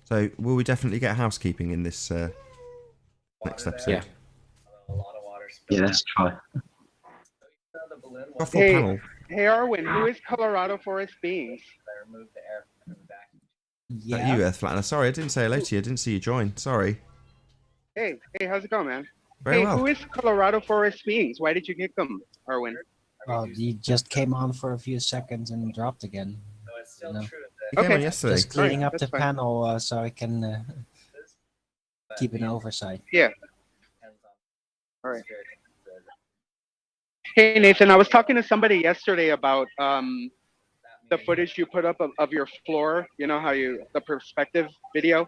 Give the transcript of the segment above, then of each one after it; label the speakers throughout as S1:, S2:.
S1: So, will we definitely get housekeeping in this next
S2: Yeah.
S1: episode?
S3: Yeah, let's try.
S1: Got full
S4: Hey,
S1: panel.
S4: hey, Arwen, who is Colorado Forest Beans?
S1: Is that you, Earth Flattener? Sorry, I didn't say hello to you. I didn't see you join. Sorry.
S4: Hey, how's it going, man?
S1: Very
S4: Hey,
S1: well.
S4: who is Colorado Forest Beans? Why did you kick them, Arwen?
S2: He just came on for a few seconds and dropped again. You know,
S1: You came
S4: Okay.
S1: on yesterday.
S2: just cleaning up
S4: that's
S2: the
S4: fine.
S2: panel so I can keep an oversight.
S4: Yeah. All right. Hey, Nathan, I was talking to somebody yesterday about the footage you put up of your floor. You know how the perspective video,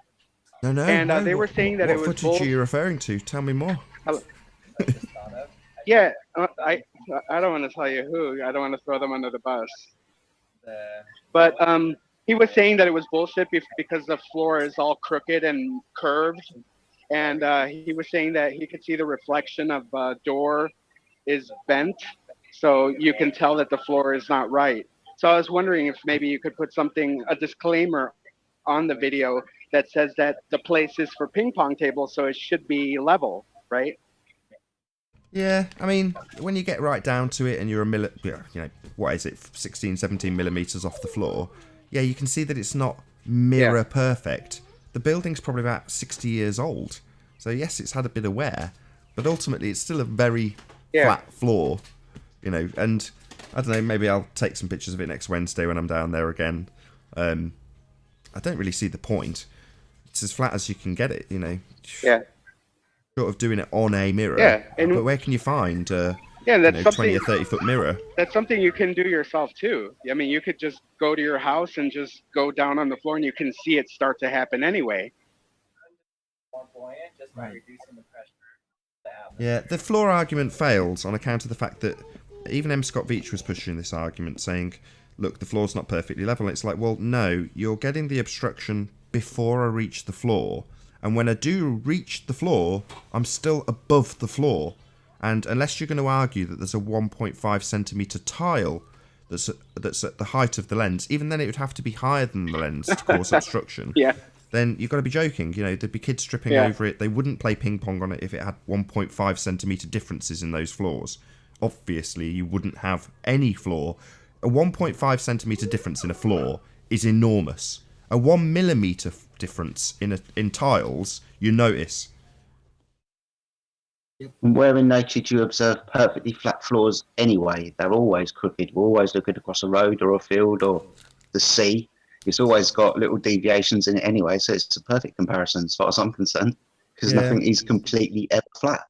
S1: No.
S4: and they were saying that
S1: what
S4: it was
S1: footage are you referring to? Tell me more.
S4: Yeah, I don't want to tell you who. I don't want to throw them under the bus. But he was saying that it was bullshit because the floor is all crooked and curved, and he was saying that he could see the reflection of a door is bent, so you can tell that the floor is not right. So I was wondering if maybe you could put a disclaimer on the video that says that the place is for ping pong tables, so it should be level, right?
S1: Yeah, I mean, when you get right down to it and you're what is it, 16, 17 millimeters off the floor, yeah, you can see that it's not mirror perfect. The building's probably about 60 years old. So yes, it's had a bit of wear, but ultimately it's still a very flat floor, and I don't know, maybe I'll take some pictures of it next Wednesday when I'm down there again. I don't really see the point. It's as flat as you can get it,
S4: Yeah.
S1: Sort of doing it on a mirror.
S4: Yeah,
S1: but where can you find
S4: that's
S1: 20 or 30 foot mirror?
S4: That's something you can do yourself too. I mean, you could just go to your house and just go down on the floor and you can see it start to happen anyway.
S2: Right.
S1: Yeah, the floor argument fails on account of the fact that even M. Scott Veach was pushing this argument, saying, look, the floor's not perfectly level. And it's like, well, no, you're getting the obstruction before I reach the floor. And when I do reach the floor, I'm still above the floor. And unless you're going to argue that there's a 1.5 centimetre tile that's at the height of the lens, even then it would have to be higher than the lens to cause obstruction.
S4: Yeah.
S1: Then you've got to be joking. There'd be kids tripping over it. They wouldn't play ping pong on it if it had 1.5 centimetre differences in those floors. Obviously, you wouldn't have any floor. A 1.5 centimetre difference in a floor is enormous. A 1 millimetre difference in tiles, you notice.
S3: Where in nature do you observe perfectly flat floors anyway? They're always crooked. We're always looking across a road or a field or the sea. It's always got little deviations in it anyway, so it's a perfect comparison as far as I'm concerned, because nothing is completely ever flat.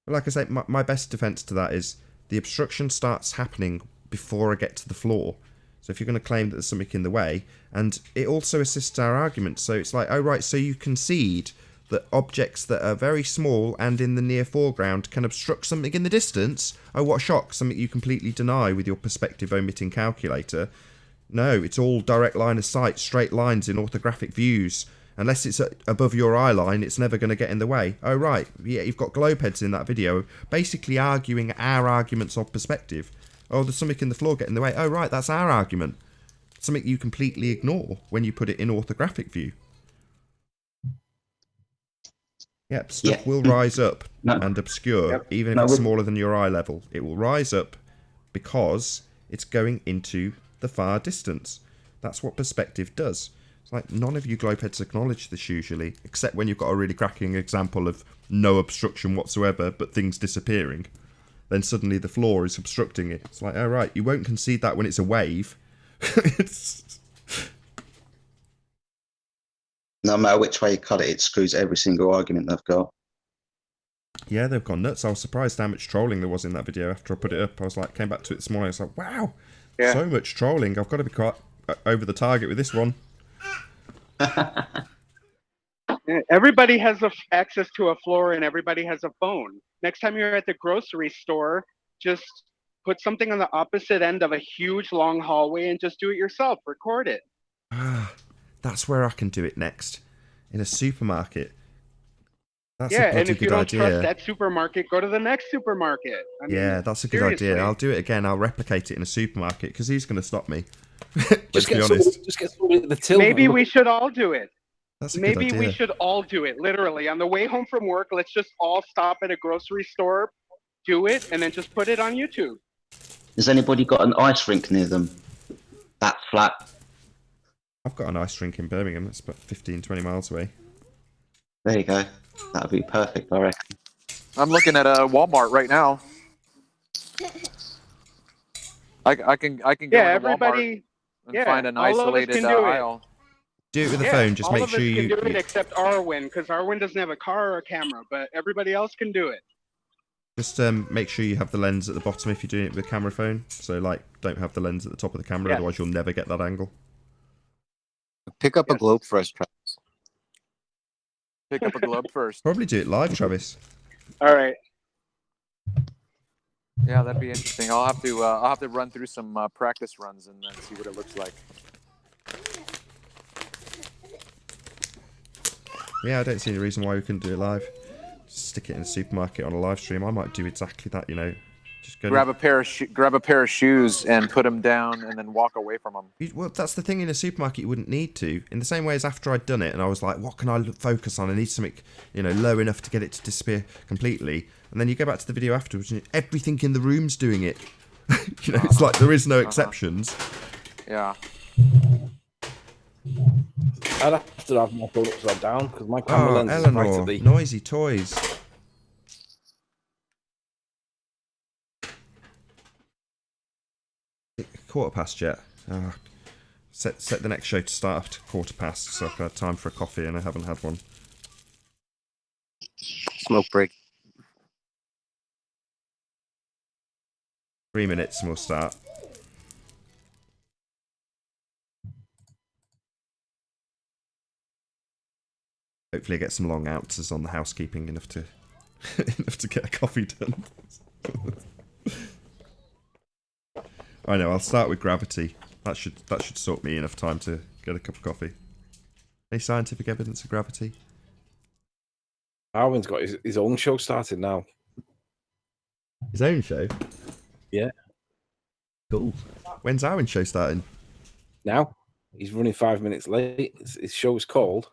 S1: Like I say, my best defence to that is the obstruction starts happening before I get to the floor. So if you're going to claim that there's something in the way, and it also assists our argument. So it's like, oh right, so you concede that objects that are very small and in the near foreground can obstruct something in the distance. Oh, what a shock, something you completely deny with your perspective omitting calculator. No, it's all direct line of sight, straight lines in orthographic views. Unless it's above your eye line, it's never going to get in the way. Oh, right. Yeah, you've got globeheads in that video basically arguing our arguments of perspective. Oh, there's something in the floor getting in the way. Oh, right, that's our argument. Something you completely ignore when you put it in orthographic view. Yep, stuff will rise up and obscure, even if it's smaller than your eye level. It will rise up because it's going into the far distance. That's what perspective does. It's like none of you globeheads acknowledge this usually, except when you've got a really cracking example of no obstruction whatsoever, but things disappearing. Then suddenly the floor is obstructing it. It's like, oh right, you won't concede that when it's a wave.
S3: No matter which way you cut it, it screws every single argument they've got.
S1: Yeah, they've gone nuts. I was surprised how much trolling there was in that video after I put it up. I was like, came back to it this morning. I was like, wow, so much trolling. I've got to be quite over the target with this one.
S4: Everybody has access to a floor and everybody has a phone. Next time you're at the grocery store, just put something on the opposite end of a huge long hallway and just do it yourself. Record it.
S1: That's where I can do it next. In a supermarket. That's
S4: Yeah,
S1: a
S4: and
S1: bloody
S4: if you
S1: good
S4: don't trust
S1: idea.
S4: that supermarket, go to the next supermarket. I mean,
S1: Yeah, that's a good
S4: seriously.
S1: idea. I'll do it again. I'll replicate it in a supermarket because who's going to stop me?
S5: Just
S1: Let's be
S5: get
S1: honest.
S5: somebody at the till.
S4: Maybe
S5: and
S4: we should all do it.
S1: That's a good
S4: Maybe we
S1: idea.
S4: should all do it. Literally, on the way home from work, let's just all stop at a grocery store, do it, and then just put it on YouTube.
S3: Has anybody got an ice rink near them? That flat.
S1: I've got an ice rink in Birmingham. That's about 15, 20 miles away.
S3: There you go. That would be perfect, I reckon.
S6: I'm looking at a Walmart right now. I can go into Walmart
S4: everybody.
S6: and find an
S4: all of us
S6: isolated
S4: can do it.
S6: aisle.
S1: Do it with the phone. Just
S4: all
S1: make
S4: of
S1: sure
S4: us
S1: you.
S4: can do it except Arwen, because Arwen doesn't have a car or a camera, but everybody else can do it.
S1: Just make sure you have the lens at the bottom if you're doing it with a camera phone. So, like, don't have the lens at the top of the camera, otherwise you'll never get that angle.
S7: Pick up a globe for us, Travis.
S6: Pick up a globe first.
S1: Probably do it live, Travis.
S4: All right.
S6: Yeah, that'd be interesting. I'll have to run through some practice runs and then see what it looks like.
S1: Yeah, I don't see any reason why we couldn't do it live. Just stick it in a supermarket on a live stream. I might do exactly that. Just go.
S6: Grab a pair of shoes and put them down, and then walk away from them.
S1: Well, that's the thing in a supermarket. You wouldn't need to. In the same way as after I'd done it, and I was like, "What can I focus on? I need something, low enough to get it to disappear completely." And then you go back to the video afterwards, and everything in the room's doing it. It's like there is no exceptions.
S6: Yeah.
S5: I'd have to have my phone upside down because my camera lens is
S1: Eleanor,
S5: right at the.
S1: noisy toys. Quarter past yet. Set the next show to start after quarter past, so I've had time for a coffee and I haven't had one.
S7: Smoke break.
S1: 3 minutes and we'll start. Hopefully I get some long outs on the housekeeping enough to get a coffee done. I know, I'll start with gravity. That should sort me enough time to get a cup of coffee. Any scientific evidence of gravity?
S5: Arwen's got his own show started now.
S1: His own show?
S5: Yeah.
S1: Cool. When's Owen's show starting?
S5: Now. He's running 5 minutes late. His show is called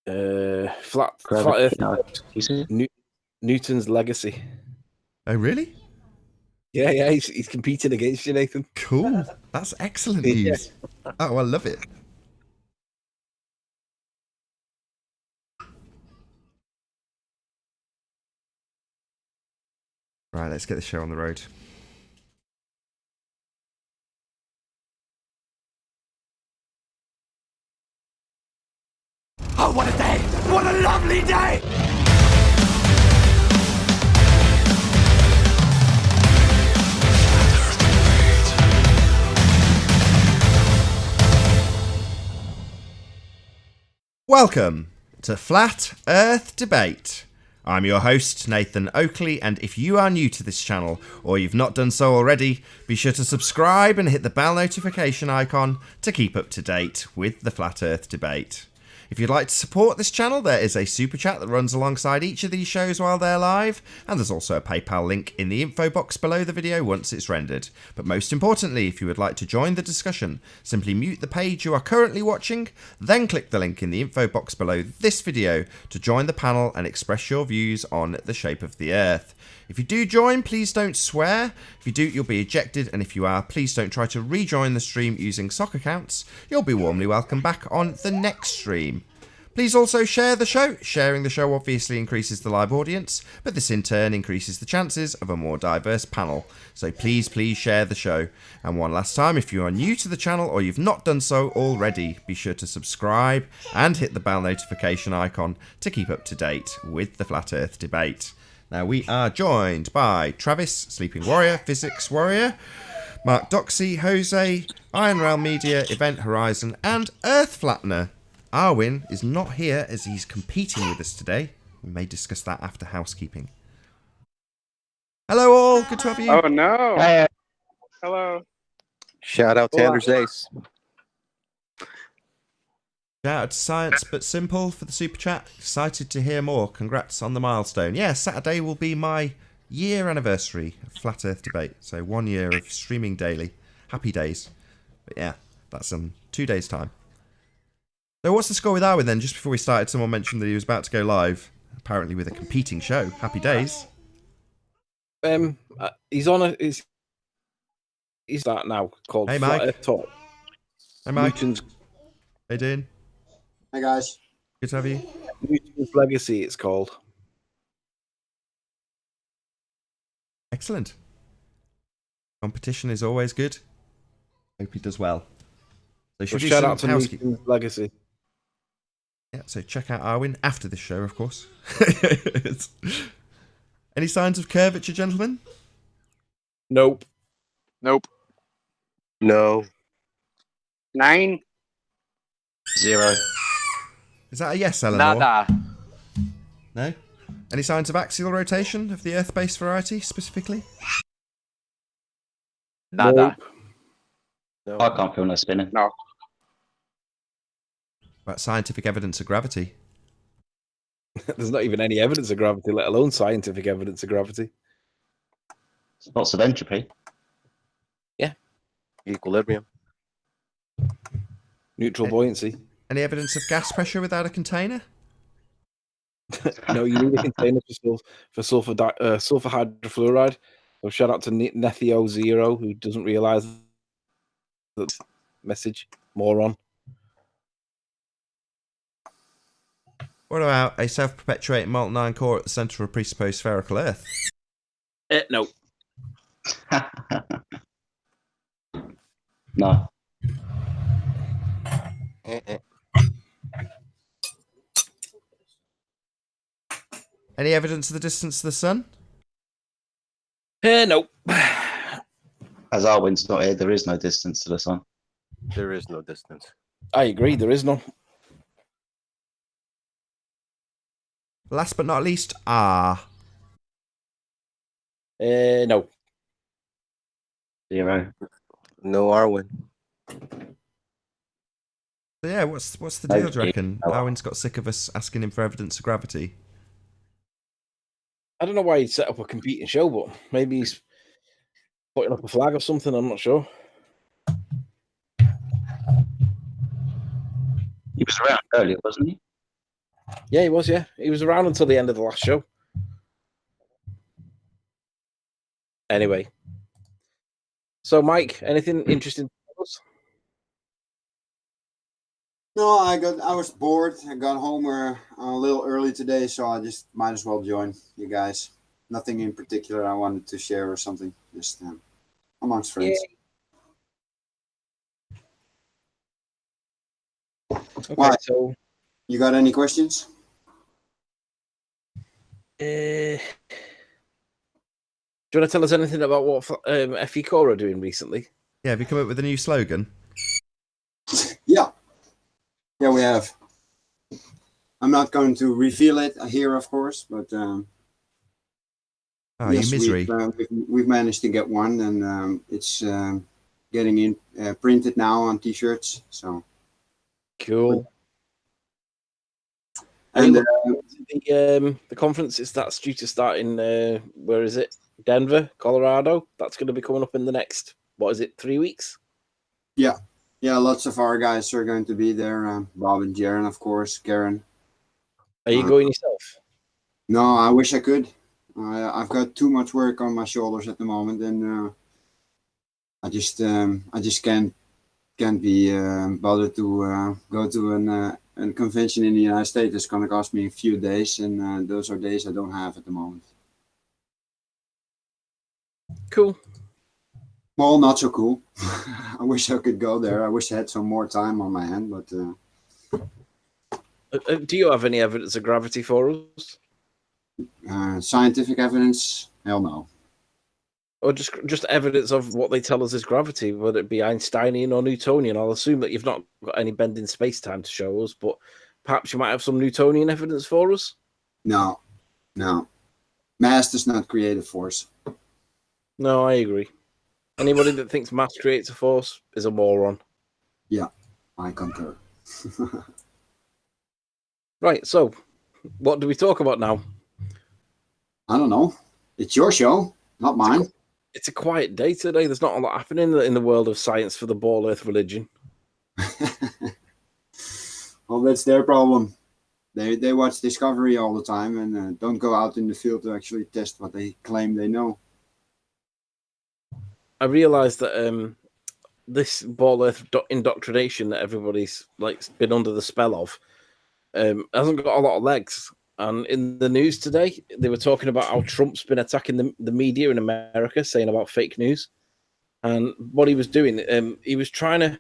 S5: Flat Earth. Newton's Legacy.
S1: Oh, really?
S5: Yeah, he's competing against you, Nathan.
S1: Cool. That's excellent news. Oh, I love it. Right, let's get the show on the road.
S8: Oh, what a day! What a lovely day!
S1: Welcome to Flat Earth Debate. I'm your host, Nathan Oakley, and if you are new to this channel, or you've not done so already, be sure to subscribe and hit the bell notification icon to keep up to date with the Flat Earth Debate. If you'd like to support this channel, there is a super chat that runs alongside each of these shows while they're live, and there's also a PayPal link in the info box below the video once it's rendered. But most importantly, if you would like to join the discussion, simply mute the page you are currently watching, then click the link in the info box below this video to join the panel and express your views on the shape of the Earth. If you do join, please don't swear. If you do, you'll be ejected, and if you are, please don't try to rejoin the stream using sock accounts. You'll be warmly welcome back on the next stream. Please also share the show. Sharing the show obviously increases the live audience, but this in turn increases the chances of a more diverse panel. So please share the show. And one last time, if you are new to the channel or you've not done so already, be sure to subscribe and hit the bell notification icon to keep up to date with the Flat Earth Debate. Now we are joined by Travis, Sleeping Warrior, Physics Warrior, Mark Doxy, Jose, Iron Realm Media, Event Horizon, and Earth Flattener. Arwen is not here as he's competing with us today. We may discuss that after housekeeping. Hello all, good to have you.
S4: Oh no.
S3: Hey.
S4: Hello.
S7: Shout out to Anders Ace.
S1: Shout out to Science But Simple for the super chat. Excited to hear more. Congrats on the milestone. Yeah, Saturday will be my year anniversary of Flat Earth Debate. So 1 year of streaming daily. Happy days. But yeah, that's 2 days' time. So what's the score with Arwen then? Just before we started, someone mentioned that he was about to go live. Apparently with a competing show. Happy days.
S5: He's on a. He's that now called
S1: Hey,
S5: Flat
S1: Mike.
S5: Earth Talk.
S1: Hey, Mike.
S5: Newton's,
S1: How you doing?
S9: Hi guys.
S1: Good to have you.
S5: Newton's Legacy. It's called.
S1: Excellent. Competition is always good. Hope he does well. So should we do
S5: Shout
S1: some
S5: out to
S1: housekeeping?
S5: Newton's Legacy.
S1: Yeah, so check out Arwen after this show, of course. Any signs of curvature, gentlemen?
S5: Nope.
S6: Nope.
S7: No.
S4: 9.
S3: 0.
S1: Is that a yes, Eleanor?
S6: Nada.
S1: No? Any signs of axial rotation of the Earth-based variety, specifically?
S6: Nada.
S7: No.
S3: I can't feel no spinning.
S4: No.
S1: About scientific evidence of gravity?
S5: There's not even any evidence of gravity, let alone scientific evidence of gravity.
S3: Lots of entropy.
S7: Equilibrium.
S5: Neutral buoyancy.
S1: Any evidence of gas pressure without a container?
S5: No, you need a container for sulfur hydrofluoride. So shout out to Nethio Zero, who doesn't realise that message. Moron.
S1: What about a self-perpetuating molten iron core at the centre of a presupposed spherical Earth?
S5: No.
S3: No.
S1: Any evidence of the distance to the sun?
S5: No.
S3: As Arwen's not here, there is no distance to the sun.
S7: There is no distance.
S5: I agree, there is none.
S1: Last but not least, R.
S5: No.
S3: 0.
S7: No Arwen.
S1: So yeah, what's the deal, do you
S3: Okay.
S1: reckon? Arwen's got sick of us asking him for evidence of gravity.
S5: I don't know why he'd set up a competing show, but maybe he's putting up a flag or something, I'm not sure.
S3: He was around earlier, wasn't he?
S5: Yeah, he was, yeah. He was around until the end of the last show. Anyway. So, Mike, anything interesting to tell us?
S9: No, I was bored. I got home a little early today, so I just might as well join you guys. Nothing in particular I wanted to share or something. Just amongst friends.
S5: Okay,
S9: Why?
S5: so
S9: You got any questions?
S5: do you want to tell us anything about what FE Core are doing recently?
S1: Yeah, have you come up with a new slogan?
S9: Yeah. Yeah, we have. I'm not going to reveal it here, of course, but
S1: Oh,
S9: yes,
S1: you misery.
S9: we've managed to get one, and it's getting printed now on T-shirts. So
S5: Cool.
S9: and
S5: The conference that's due to start in where is it? Denver, Colorado. That's going to be coming up in the next 3 weeks?
S9: yeah, lots of our guys are going to be there. Bob and Jaren, of course, Karen.
S5: Are you going yourself?
S9: No, I wish I could. I've got too much work on my shoulders at the moment, and I just can't be bothered to go to a convention in the United States. It's going to cost me a few days, and those are days I don't have at the moment.
S5: Cool.
S9: Well, not so cool. I wish I could go there. I wish I had some more time on my hand, but
S5: Do you have any evidence of gravity for us?
S9: scientific evidence, hell no.
S5: Or just evidence of what they tell us is gravity, whether it be Einsteinian or Newtonian? I'll assume that you've not got any bending space-time to show us, but perhaps you might have some Newtonian evidence for us?
S9: No. Mass does not create a force.
S5: No, I agree. Anybody that thinks mass creates a force is a moron.
S9: Yeah, I concur.
S5: Right. So, what do we talk about now?
S9: I don't know. It's your show, not mine.
S5: It's a quiet day today. There's not a lot happening in the world of science for the Ball Earth religion.
S9: Well, that's their problem. They watch Discovery all the time and don't go out in the field to actually test what they claim they know.
S5: I realised that this Ball Earth indoctrination that everybody's like been under the spell of hasn't got a lot of legs. And in the news today, they were talking about how Trump's been attacking the media in America, saying about fake news. And what he was doing, he was trying to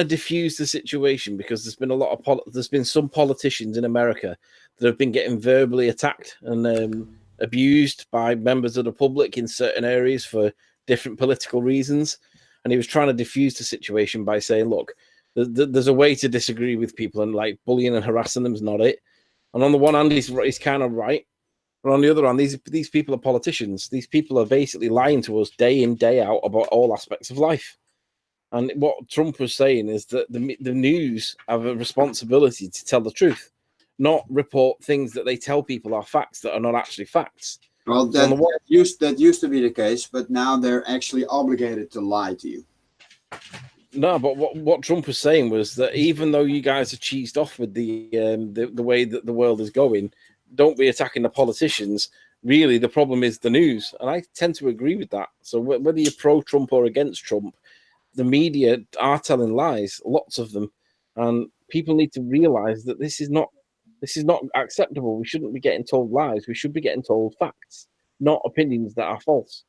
S5: diffuse the situation because there's been some politicians in America that have been getting verbally attacked and abused by members of the public in certain areas for different political reasons. And he was trying to diffuse the situation by saying, look, there's a way to disagree with people, and like bullying and harassing them is not it. And on the one hand, he's kind of right. But on the other hand, these people are politicians. These people are basically lying to us day in, day out about all aspects of life. And what Trump was saying is that the news have a responsibility to tell the truth, not report things that they tell people are facts that are not actually facts.
S9: Well, that used to be the case, but now they're actually obligated to lie to you.
S5: No, but what Trump was saying was that even though you guys are cheesed off with the way that the world is going, don't be attacking the politicians. Really, the problem is the news, and I tend to agree with that. So whether you're pro-Trump or against Trump, the media are telling lies, lots of them, and people need to realize that this is not acceptable. We shouldn't be getting told lies. We should be getting told facts, not opinions that are false.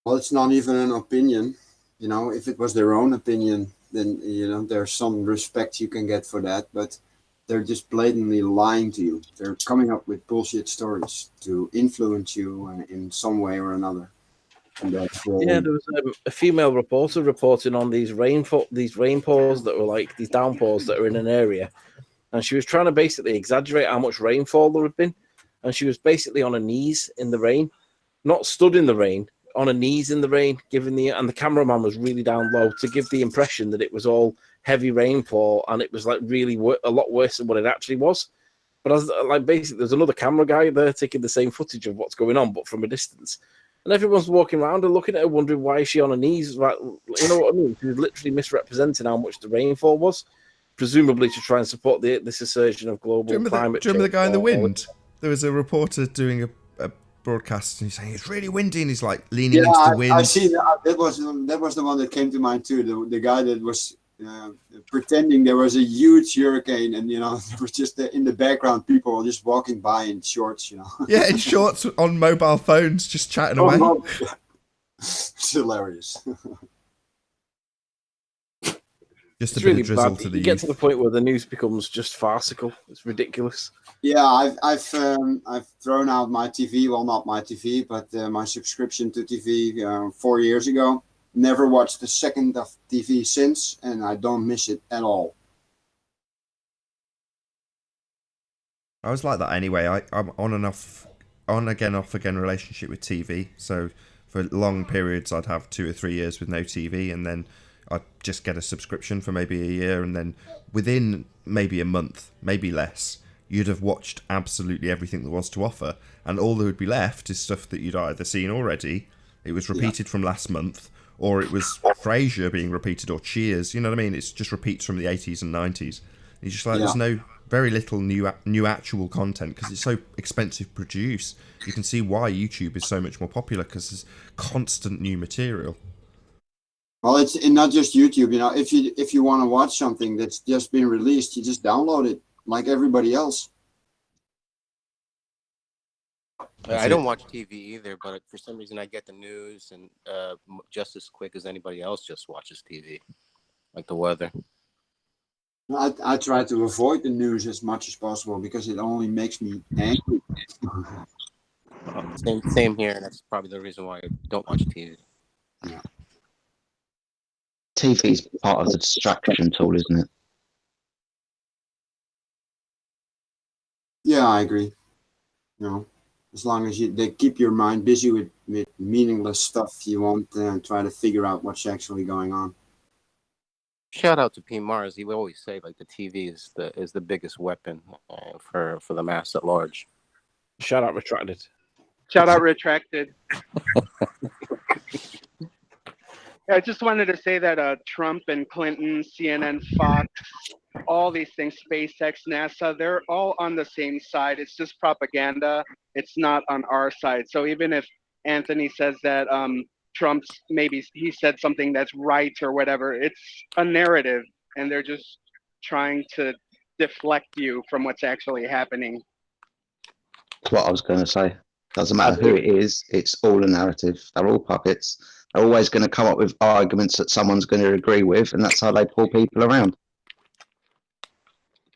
S9: Well, it's not even an opinion. You know, if it was their own opinion, then, you know, there's some respect you can get for that, but they're just blatantly lying to you. They're coming up with bullshit stories to influence you in some way or another.
S5: Yeah, there was a female reporter reporting on these rainpours that were like these downpours that are in an area, and she was trying to basically exaggerate how much rainfall there had been, and she was basically on her knees in the rain, not stood in the rain, on her knees in the rain, and the cameraman was really down low to give the impression that it was all heavy rainfall, and it was like really a lot worse than what it actually was. But basically, there's another camera guy there taking the same footage of what's going on, but from a distance. And everyone's walking around and looking at her, wondering why is she on her knees? Like, you know what I mean? She was literally misrepresenting how much the rainfall was, presumably to try and support this assertion of global climate change.
S1: Do you remember the guy in the wind? There was a reporter doing a broadcast, and he's saying it's really windy, and he's like leaning into the wind.
S9: I see that was the one that came to mind too. The guy that was pretending there was a huge hurricane, and, you know, there was just in the background people were just walking by in shorts, you know.
S1: Yeah, in shorts on mobile phones, just chatting away.
S9: No. It's hilarious.
S1: Just
S5: it's
S1: a bit
S5: really
S1: of drizzle
S5: bad.
S1: to the
S5: You get to the point where the news becomes just farcical. It's ridiculous.
S9: Yeah, I've thrown out my TV. Well, not my TV, but my subscription to TV 4 years ago. Never watched a second of TV since, and I don't miss it at all.
S1: I was like that anyway. I'm on again, off again relationship with TV. So for long periods, I'd have 2 or 3 years with no TV, and then I'd just get a subscription for maybe a year, and then within maybe a month, maybe less, you'd have watched absolutely everything there was to offer, and all there would be left is stuff that you'd either seen already, it was repeated from last month, or it was Frasier being repeated, or Cheers. You know what I mean? It's just repeats from the 80s and 90s. You're just like, there's very little new actual content because it's so expensive to produce. You can see why YouTube is so much more popular, because there's constant new material.
S9: Well, it's not just YouTube. You know, if you want to watch something that's just been released, you just download it like everybody else.
S7: I don't watch TV either, but for some reason I get the news and just as quick as anybody else just watches TV, like the weather.
S9: I try to avoid the news as much as possible because it only makes me angry.
S7: Same here, and that's probably the reason why I don't watch TV.
S9: Yeah.
S3: TV is part of the distraction tool, isn't it?
S9: Yeah, I agree. You know, as long as they keep your mind busy with meaningless stuff, you won't try to figure out what's actually going on.
S7: Shout out to P Mars. He would always say like the TV is the biggest weapon for the mass at large.
S5: Shout out retracted.
S4: Shout out retracted. I just wanted to say that Trump and Clinton, CNN, Fox, all these things, SpaceX, NASA, they're all on the same side. It's just propaganda. It's not on our side. So even if Anthony says that Trump's maybe he said something that's right or whatever, it's a narrative, and they're just trying to deflect you from what's actually happening.
S3: That's what I was going to say. Doesn't matter who it is, it's all a narrative. They're all puppets. They're always going to come up with arguments that someone's going to agree with, and that's how they pull people around.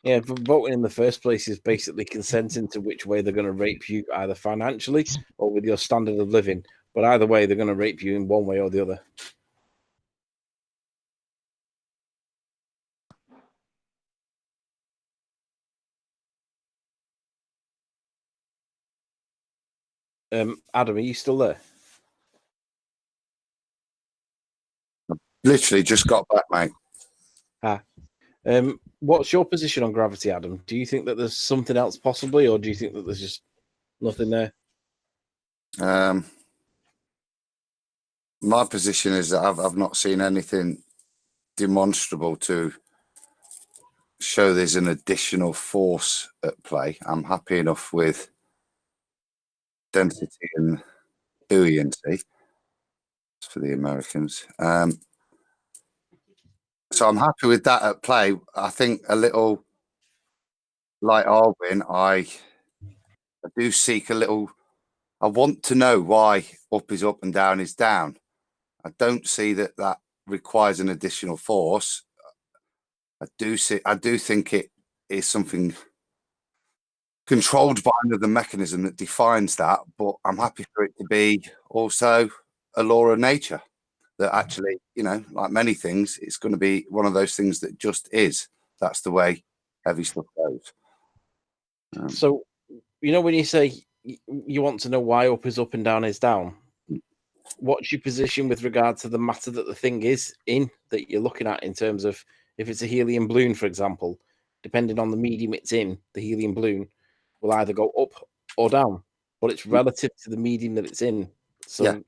S5: Yeah, voting in the first place is basically consenting to which way they're going to rape you, either financially or with your standard of living. But either way, they're going to rape you in one way or the other. Adam, are you still there?
S10: Literally just got back, mate.
S5: What's your position on gravity, Adam? Do you think that there's something else possibly, or do you think that there's just nothing there?
S10: My position is that I've not seen anything demonstrable to show there's an additional force at play. I'm happy enough with density and buoyancy for the Americans. So I'm happy with that at play. I think a little like Arwin, I do seek a little. I want to know why up is up and down is down. I don't see that requires an additional force. I do think it is something controlled by another mechanism that defines that, but I'm happy for it to be also a law of nature that actually, like many things, it's going to be one of those things that just is. That's the way heavy stuff goes.
S5: So, when you say you want to know why up is up and down is down, what's your position with regard to the matter that the thing is in that you're looking at in terms of if it's a helium balloon, for example, depending on the medium it's in, the helium balloon will either go up or down, but it's relative to the medium that it's in. So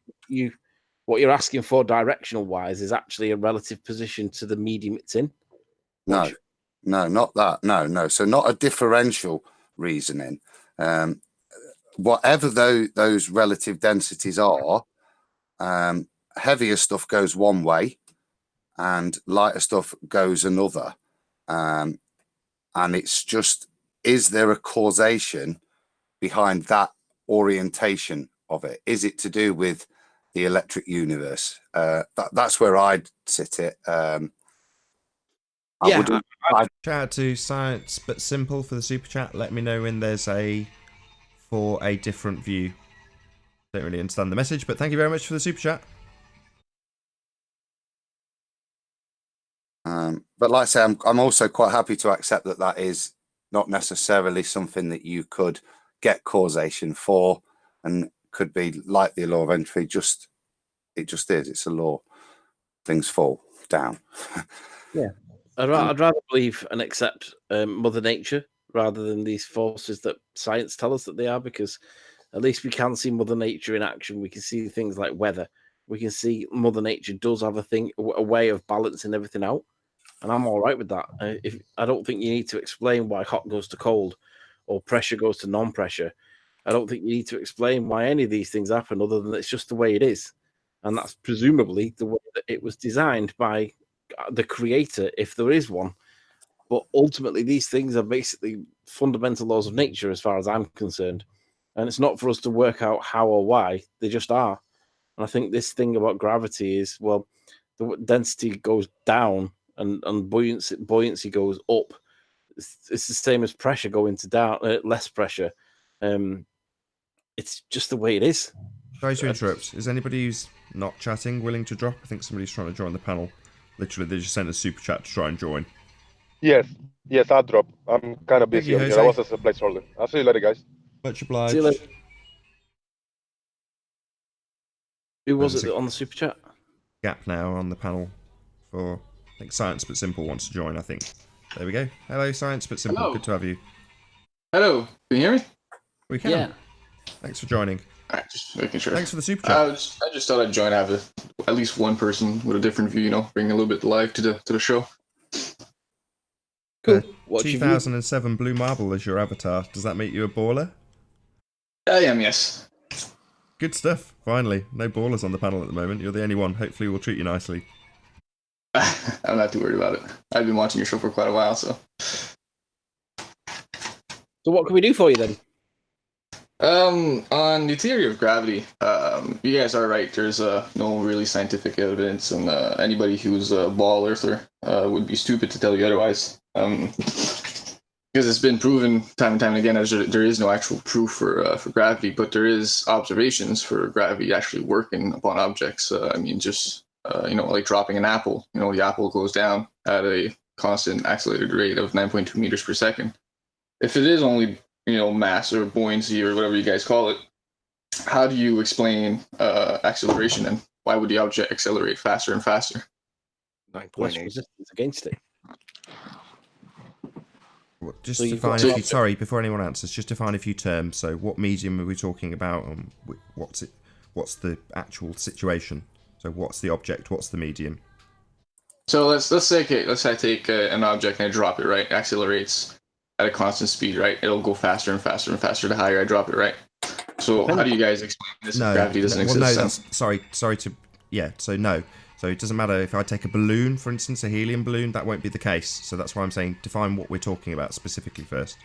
S5: what you're asking for directional wise is actually a relative position to the medium it's in.
S10: No, not that. No. So not a differential reasoning. Whatever those relative densities are, heavier stuff goes one way and lighter stuff goes another. And it's just, is there a causation behind that orientation of it? Is it to do with the electric universe? That's where I'd sit it.
S1: Shout out to Science But Simple for the super chat. Let me know when there's for a different view. Don't really understand the message, but thank you very much for the super chat.
S10: But like I say, I'm also quite happy to accept that is not necessarily something that you could get causation for, and could be like the law of entropy. It just is. It's a law. Things fall down.
S5: Yeah, I'd rather believe and accept Mother Nature rather than these forces that science tell us that they are, because at least we can see Mother Nature in action. We can see things like weather. We can see Mother Nature does have a way of balancing everything out. And I'm all right with that. I don't think you need to explain why hot goes to cold or pressure goes to non-pressure. I don't think you need to explain why any of these things happen other than it's just the way it is. And that's presumably the way that it was designed by the creator, if there is one. But ultimately, these things are basically fundamental laws of nature as far as I'm concerned. And it's not for us to work out how or why. They just are. And I think this thing about gravity is, well, the density goes down and buoyancy goes up. It's the same as pressure going to down, less pressure. It's just the way it is.
S1: Sorry to interrupt. Is anybody who's not chatting willing to drop? I think somebody's trying to join the panel. Literally, they just sent a super chat to try and join.
S11: Yes, I'll drop. I'm kind of busy
S1: Thank you,
S11: over here. I was as a placeholder. I'll see you later, guys.
S1: Much obliged.
S5: See you later. Who was it on the super chat?
S1: Gap now on the panel for think Science But Simple wants to join, I think. There we go. Hello, Science But Simple.
S12: Hello.
S1: Good to have you.
S12: Hello, can you hear me?
S1: We can.
S2: Yeah.
S1: Thanks for joining.
S12: Alright, just making sure.
S1: Thanks for the super chat.
S12: I just thought I'd join. Have at least one person with a different view, bring a little bit of life to the show.
S5: Cool. What's your view?
S1: 2007 Blue Marble as your avatar. Does that make you a baller?
S12: I am, yes.
S1: Good stuff. Finally. No ballers on the panel at the moment. You're the only one. Hopefully we'll treat you nicely.
S12: I'm not too worried about it. I've been watching your show for quite a while, so.
S5: So what can we do for you then?
S12: On the theory of gravity, you guys are right. There's no really scientific evidence, and anybody who's a ball earther would be stupid to tell you otherwise. Because it's been proven time and time again, as there is no actual proof for gravity, but there is observations for gravity actually working upon objects. Like dropping an apple. The apple goes down at a constant accelerated rate of 9.2 meters per second. If it is only mass or buoyancy or whatever you guys call it, how do you explain acceleration, and why would the object accelerate faster and faster?
S7: 9.8.
S5: Resistance against it.
S1: Just
S5: So you've
S1: define
S5: got-
S1: a few. Sorry, before anyone answers, just define a few terms. So, what medium are we talking about? And what's it? What's the actual situation? So, what's the object? What's the medium?
S12: So let's say I take an object and I drop it, right? It accelerates at a constant speed, right? It'll go faster and faster and faster the higher I drop it, right? So how do you guys explain this if gravity doesn't exist?
S1: Well, no, sorry to So no. So it doesn't matter if I take a balloon, for instance, a helium balloon. That won't be the case. So that's why I'm saying define what we're talking about specifically first.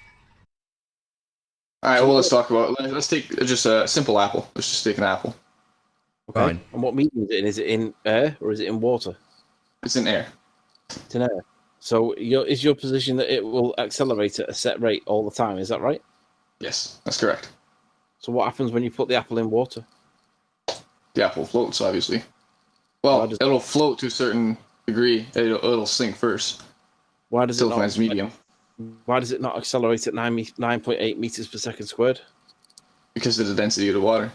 S12: All right. Well, let's take just a simple apple. Let's just take an apple.
S5: Okay.
S1: Fine.
S5: And what medium is it in? Is it in air or is it in water?
S12: It's in air.
S5: It's in air. So is your position that it will accelerate at a set rate all the time? Is that right?
S12: Yes, that's correct.
S5: So what happens when you put the apple in water?
S12: The apple floats, obviously. Well, it'll float to a certain degree. It'll sink first.
S5: Why does
S12: Still
S5: it not?
S12: finds medium.
S5: Why does it not accelerate at 9.8 meters per second squared?
S12: Because of the density of the water.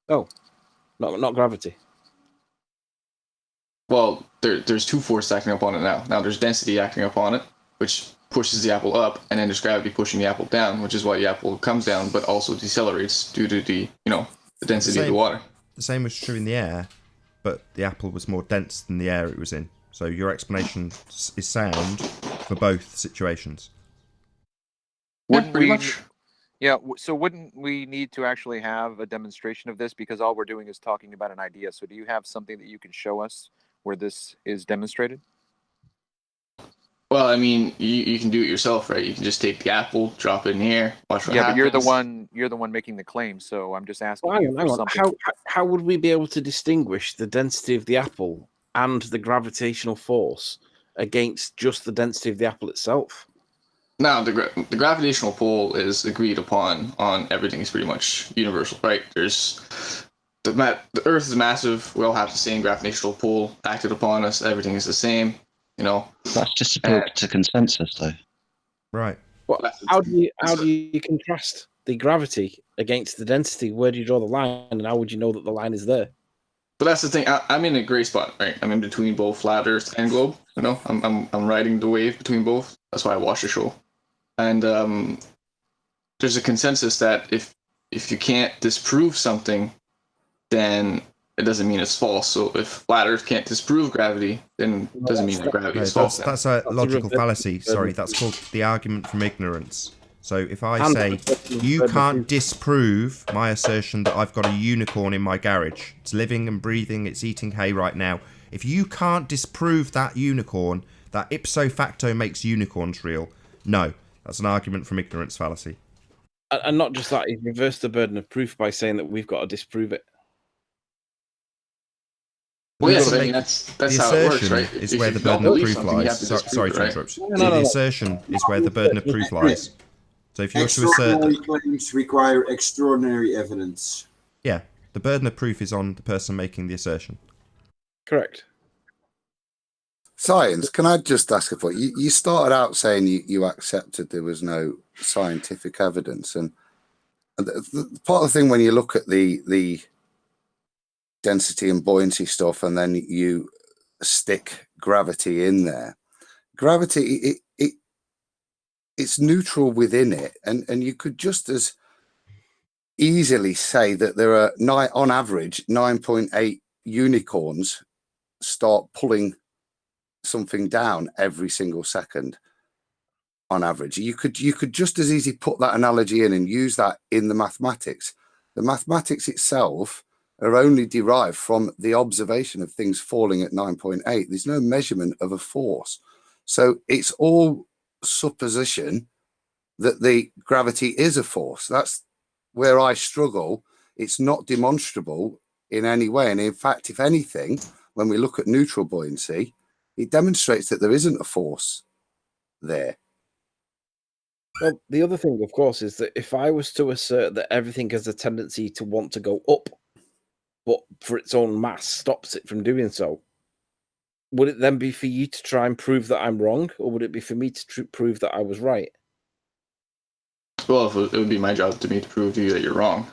S5: Oh, not gravity.
S12: Well, there's two forces acting upon it now. Now there's density acting upon it, which pushes the apple up, and then there's gravity pushing the apple down, which is why the apple comes down, but also decelerates due to the density of the water.
S1: The same was true in the air, but the apple was more dense than the air it was in. So your explanation is sound for both situations.
S6: Wouldn't
S12: pretty
S6: we?
S12: much.
S6: Yeah. So wouldn't we need to actually have a demonstration of this, because all we're doing is talking about an idea? So do you have something that you can show us where this is demonstrated?
S12: Well, I mean, you can do it yourself, right? You can just take the apple, drop it in the air, watch what
S6: Yeah,
S12: happens.
S6: but you're the one making the claim. So I'm just asking.
S5: Well,
S6: you
S5: hang
S6: for
S5: on.
S6: something.
S5: How would we be able to distinguish the density of the apple and the gravitational force against just the density of the apple itself?
S12: Now, the gravitational pull is agreed upon on everything. Is pretty much universal, right? There's the Earth is massive. We all have the same gravitational pull acted upon us. Everything is the same.
S2: That's just to build to consensus, though.
S1: Right.
S5: Well, how do you contrast the gravity against the density? Where do you draw the line, and how would you know that the line is there?
S12: But that's the thing. I'm in a gray spot, right? I'm in between both flat Earth and globe. I'm riding the wave between both. That's why I watch the show. And there's a consensus that if you can't disprove something, then it doesn't mean it's false. So if flat Earth can't disprove gravity, then it doesn't mean that gravity is false.
S1: That's a logical fallacy. Sorry, that's called the argument from ignorance. So if I say, you can't disprove my assertion that I've got a unicorn in my garage, it's living and breathing, it's eating hay right now. If you can't disprove that unicorn, that ipso facto makes unicorns real. No, that's an argument from ignorance fallacy.
S5: And not just that, he's reversed the burden of proof by saying that we've got to disprove it.
S12: Well, yes, I mean, that's how it works, right?
S1: Is
S12: If
S1: where
S12: you
S1: the
S12: don't
S1: burden of
S12: believe
S1: proof
S12: something, you have
S1: lies.
S12: to disprove
S1: Sorry
S12: it,
S1: to
S12: right?
S1: interrupt.
S5: No.
S1: The assertion is where the burden of proof lies. So if you were to assert
S9: Extraordinary
S1: that,
S9: claims require extraordinary evidence.
S1: yeah, the burden of proof is on the person making the assertion.
S5: Correct.
S10: Science, can I just ask a point? You started out saying you accepted there was no scientific evidence, and part of the thing when you look at the density and buoyancy stuff, and then you stick gravity in there. Gravity, it's neutral within it, and you could just as easily say that there are on average 9.8 unicorns start pulling something down every single second. On average, you could just as easily put that analogy in and use that in the mathematics. The mathematics itself are only derived from the observation of things falling at 9.8. There's no measurement of a force, so it's all supposition that the gravity is a force. That's where I struggle. It's not demonstrable in any way, and in fact, if anything, when we look at neutral buoyancy, it demonstrates that there isn't a force there.
S5: Well, the other thing, of course, is that if I was to assert that everything has a tendency to want to go up, but for its own mass stops it from doing so, would it then be for you to try and prove that I'm wrong, or would it be for me to prove that I was right?
S12: Well, it would be my job to prove to you that you're wrong.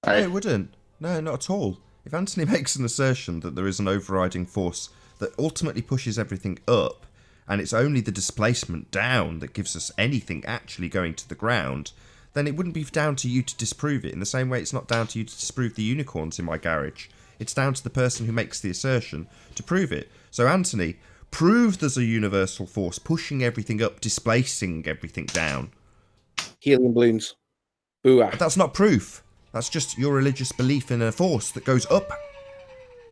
S12: Right?
S1: No, it wouldn't. No, not at all. If Anthony makes an assertion that there is an overriding force that ultimately pushes everything up, and it's only the displacement down that gives us anything actually going to the ground, then it wouldn't be down to you to disprove it, in the same way it's not down to you to disprove the unicorns in my garage. It's down to the person who makes the assertion to prove it. So Anthony, prove there's a universal force pushing everything up, displacing everything down.
S5: Helium balloons. Booah.
S1: But that's not proof. That's just your religious belief in a force that goes up.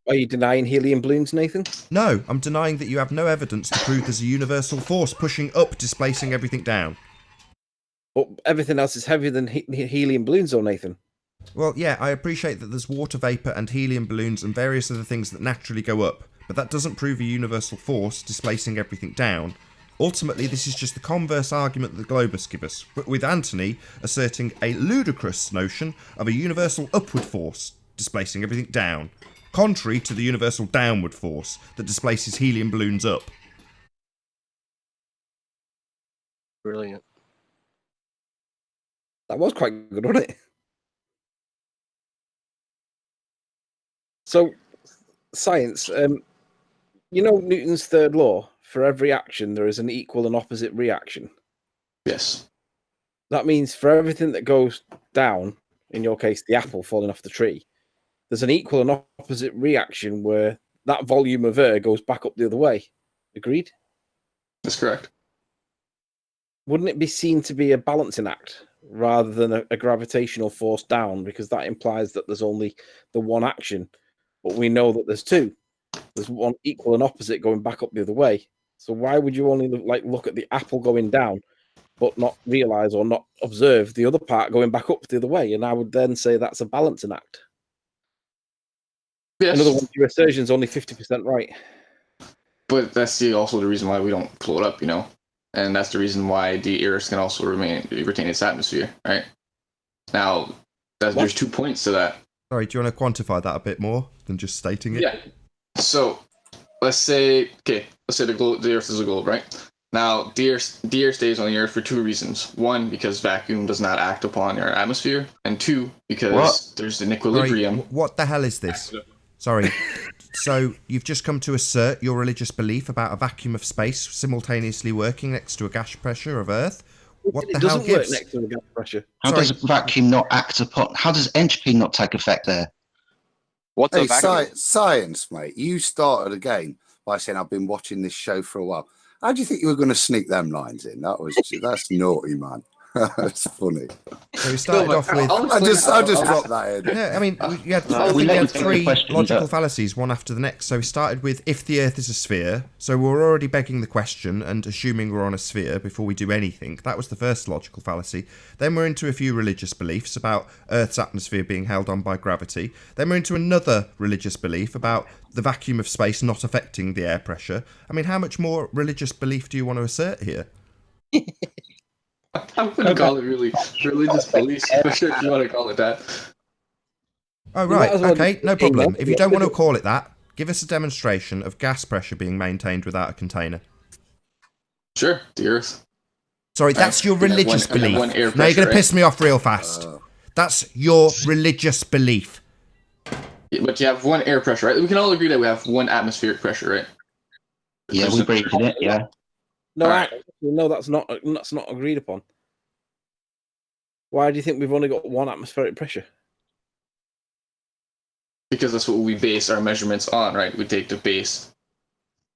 S5: Are you denying helium balloons, Nathan?
S1: No, I'm denying that you have no evidence to prove there's a universal force pushing up, displacing everything down.
S5: But everything else is heavier than helium balloons, though, Nathan.
S1: Well, yeah, I appreciate that there's water vapour and helium balloons and various other things that naturally go up, but that doesn't prove a universal force displacing everything down. Ultimately, this is just the converse argument that the globalists give us, but with Anthony asserting a ludicrous notion of a universal upward force displacing everything down, contrary to the universal downward force that displaces helium balloons up.
S7: Brilliant.
S5: That was quite good, wasn't it? So, science, you know Newton's third law? For every action, there is an equal and opposite reaction.
S12: Yes.
S5: That means for everything that goes down, in your case, the apple falling off the tree, there's an equal and opposite reaction where that volume of air goes back up the other way. Agreed?
S12: That's correct.
S5: Wouldn't it be seen to be a balancing act rather than a gravitational force down? Because that implies that there's only the one action, but we know that there's two. There's one equal and opposite going back up the other way. So why would you only look at the apple going down, but not realize or not observe the other part going back up the other way? And I would then say that's a balancing act.
S12: Yes.
S5: In other words, your assertion's only 50% right.
S12: But that's also the reason why we don't float up, and that's the reason why the Earth can also retain its atmosphere, right? Now, there's 2 points to that.
S1: Sorry, do you want to quantify that a bit more than just stating it?
S12: Yeah. So, let's say the Earth is a globe, right? Now, the Earth stays on the Earth for two reasons. One, because vacuum does not act upon our atmosphere, and two, because there's an equilibrium.
S1: Sorry, what the hell is this? Sorry. So, you've just come to assert your religious belief about a vacuum of space simultaneously working next to a gas pressure of Earth? What
S5: it
S1: the hell
S5: doesn't work
S1: gives?
S5: next to the gas pressure.
S3: How does vacuum not act upon? How does entropy not take effect there?
S6: What's
S10: Hey,
S6: a vacuum?
S10: science, mate. You started again by saying I've been watching this show for a while. How do you think you were going to sneak them lines in? That's naughty, man. That's funny.
S1: So we started off with...
S10: I just dropped that in.
S1: Yeah, I mean, we had three logical fallacies, one after the next. So we started with, if the Earth is a sphere, so we're already begging the question and assuming we're on a sphere before we do anything. That was the first logical fallacy. Then we're into a few religious beliefs about Earth's atmosphere being held on by gravity. Then we're into another religious belief about the vacuum of space not affecting the air pressure. I mean, how much more religious belief do you want to assert here?
S12: I'm going to call it really religious beliefs, if you want to call it that.
S1: Oh, right. Okay, no problem. If you don't want to call it that, give us a demonstration of gas pressure being maintained without a container.
S12: Sure, the Earth.
S1: Sorry, that's your religious belief. Now you're going to piss me off real fast. That's your religious belief.
S12: Yeah, but you have one air pressure, right? We can all agree that we have one atmospheric pressure, right?
S3: Yeah, we breathed in it. Yeah.
S5: No,
S12: Alright.
S5: no, that's not agreed upon. Why do you think we've only got one atmospheric pressure?
S12: Because that's what we base our measurements on, right? We take the base.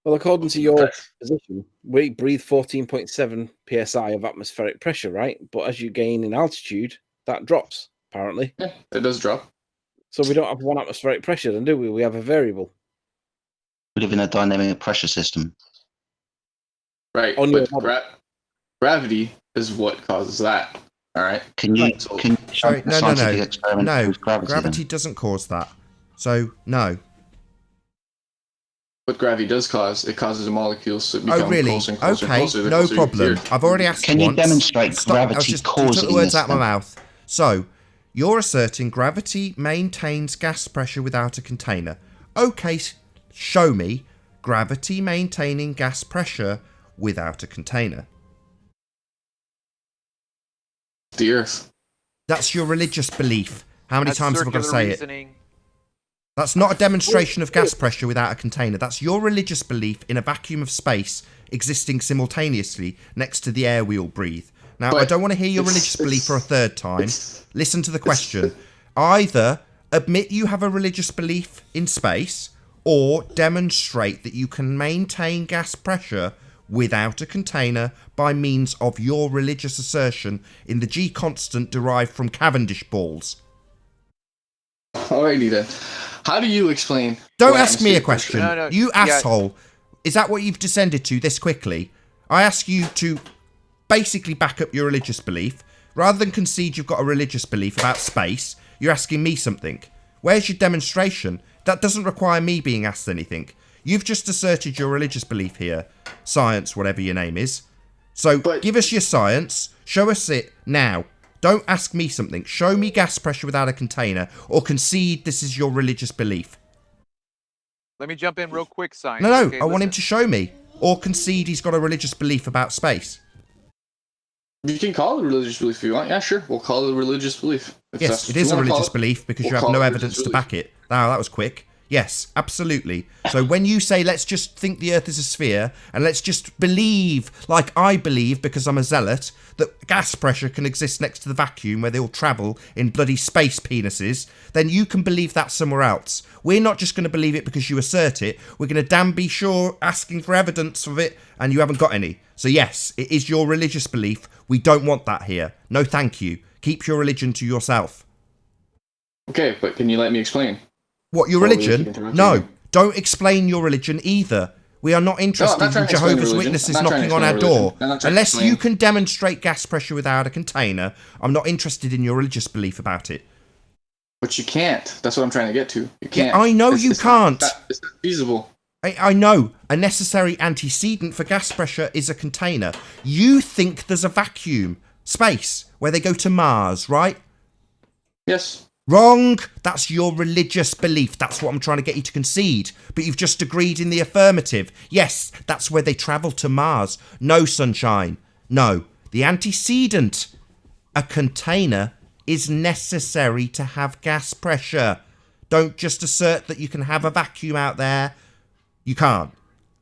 S5: Well, according to your position, we breathe 14.7 psi of atmospheric pressure, right? But as you gain in altitude, that drops, apparently.
S12: Yeah, it does drop.
S5: So we don't have one atmospheric pressure, then, do we? We have a variable.
S3: We live in a dynamic pressure system.
S12: Right,
S5: On your
S12: but gravity is what causes that. All right.
S3: Can you
S12: So-
S3: can you show
S1: Sorry,
S3: a
S1: no.
S3: scientific experiment
S1: No,
S3: with gravity?
S1: gravity doesn't cause that. So, no.
S12: What gravity does cause, it causes the molecules to become
S1: Oh, really?
S12: closer and closer
S1: Okay,
S12: and closer. the
S1: no
S12: closer you get
S1: problem.
S12: here.
S1: I've already asked
S3: Can you
S1: once.
S3: demonstrate
S1: Stop. I was
S3: gravity
S1: just, you took
S3: causing
S1: the words
S3: this
S1: out of my
S3: then?
S1: mouth. So, you're asserting gravity maintains gas pressure without a container. Okay, show me gravity maintaining gas pressure without a container.
S12: The Earth.
S1: That's your religious belief. How many
S6: That's
S1: times have I got to
S6: circular
S1: say it?
S6: reasoning.
S1: That's not a demonstration of gas pressure without a container. That's your religious belief in a vacuum of space existing simultaneously next to the air we all breathe. Now, I don't want to hear your religious belief for a third time. Listen to the question. Either admit you have a religious belief in space, or demonstrate that you can maintain gas pressure without a container by means of your religious assertion in the G constant derived from Cavendish balls.
S12: Alrighty then. How do you explain?
S1: Don't
S12: what
S1: ask me a
S12: atmospheric
S1: question.
S12: pressure-
S6: No,
S1: You
S6: yeah.
S1: asshole. Is that what you've descended to this quickly? I ask you to basically back up your religious belief. Rather than concede you've got a religious belief about space, you're asking me something. Where's your demonstration? That doesn't require me being asked anything. You've just asserted your religious belief here. Science, whatever your name is. So give us your science. Show us it now. Don't ask me something. Show me gas pressure without a container, or concede this is your religious belief.
S6: Let me jump in real quick, science.
S1: No,
S6: Okay,
S1: I want him
S6: listen.
S1: to show me. Or concede he's got a religious belief about space.
S12: You can call it a religious belief if you want. Yeah, sure. We'll call it a religious belief. If
S1: Yes,
S12: that's
S1: it
S12: what
S1: is
S12: you
S1: a
S12: wanna call
S1: religious
S12: it.
S1: belief because
S12: We'll
S1: you have
S12: call
S1: no
S12: it
S1: evidence to
S12: religious
S1: back it. Wow, that was quick. Yes, absolutely. So when you say let's just think the Earth is a sphere and let's just believe, like I believe because I'm a zealot, that gas pressure can exist next to the vacuum where they all travel in bloody space penises, then you can believe that somewhere else. We're not just going to believe it because you assert it. We're going to damn be sure asking for evidence of it and you haven't got any. So yes, it is your religious belief. We don't want that here. No thank you. Keep your religion to yourself.
S12: Okay, but can you let me explain?
S1: What, your
S12: Or will you
S1: religion?
S12: keep interrupting
S1: No,
S12: me?
S1: don't explain your religion either. We are not interested
S12: trying
S1: in
S12: to explain
S1: Jehovah's
S12: religion.
S1: Witnesses
S12: I'm not trying to
S1: knocking on our
S12: explain
S1: door.
S12: religion. I'm not trying to
S1: Unless you
S12: explain.
S1: can demonstrate gas pressure without a container, I'm not interested in your religious belief about it.
S12: But you can't. That's what I'm trying to get to. You can't.
S1: I know
S12: It's-
S1: you
S12: it's not-
S1: can't.
S12: It's not feasible.
S1: I know. A necessary antecedent for gas pressure is a container. You think there's a vacuum, space, where they go to Mars, right?
S12: Yes.
S1: Wrong. That's your religious belief. That's what I'm trying to get you to concede. But you've just agreed in the affirmative. Yes, that's where they travel to Mars. No, sunshine. No. The antecedent, a container, is necessary to have gas pressure. Don't just assert that you can have a vacuum out there. You can't.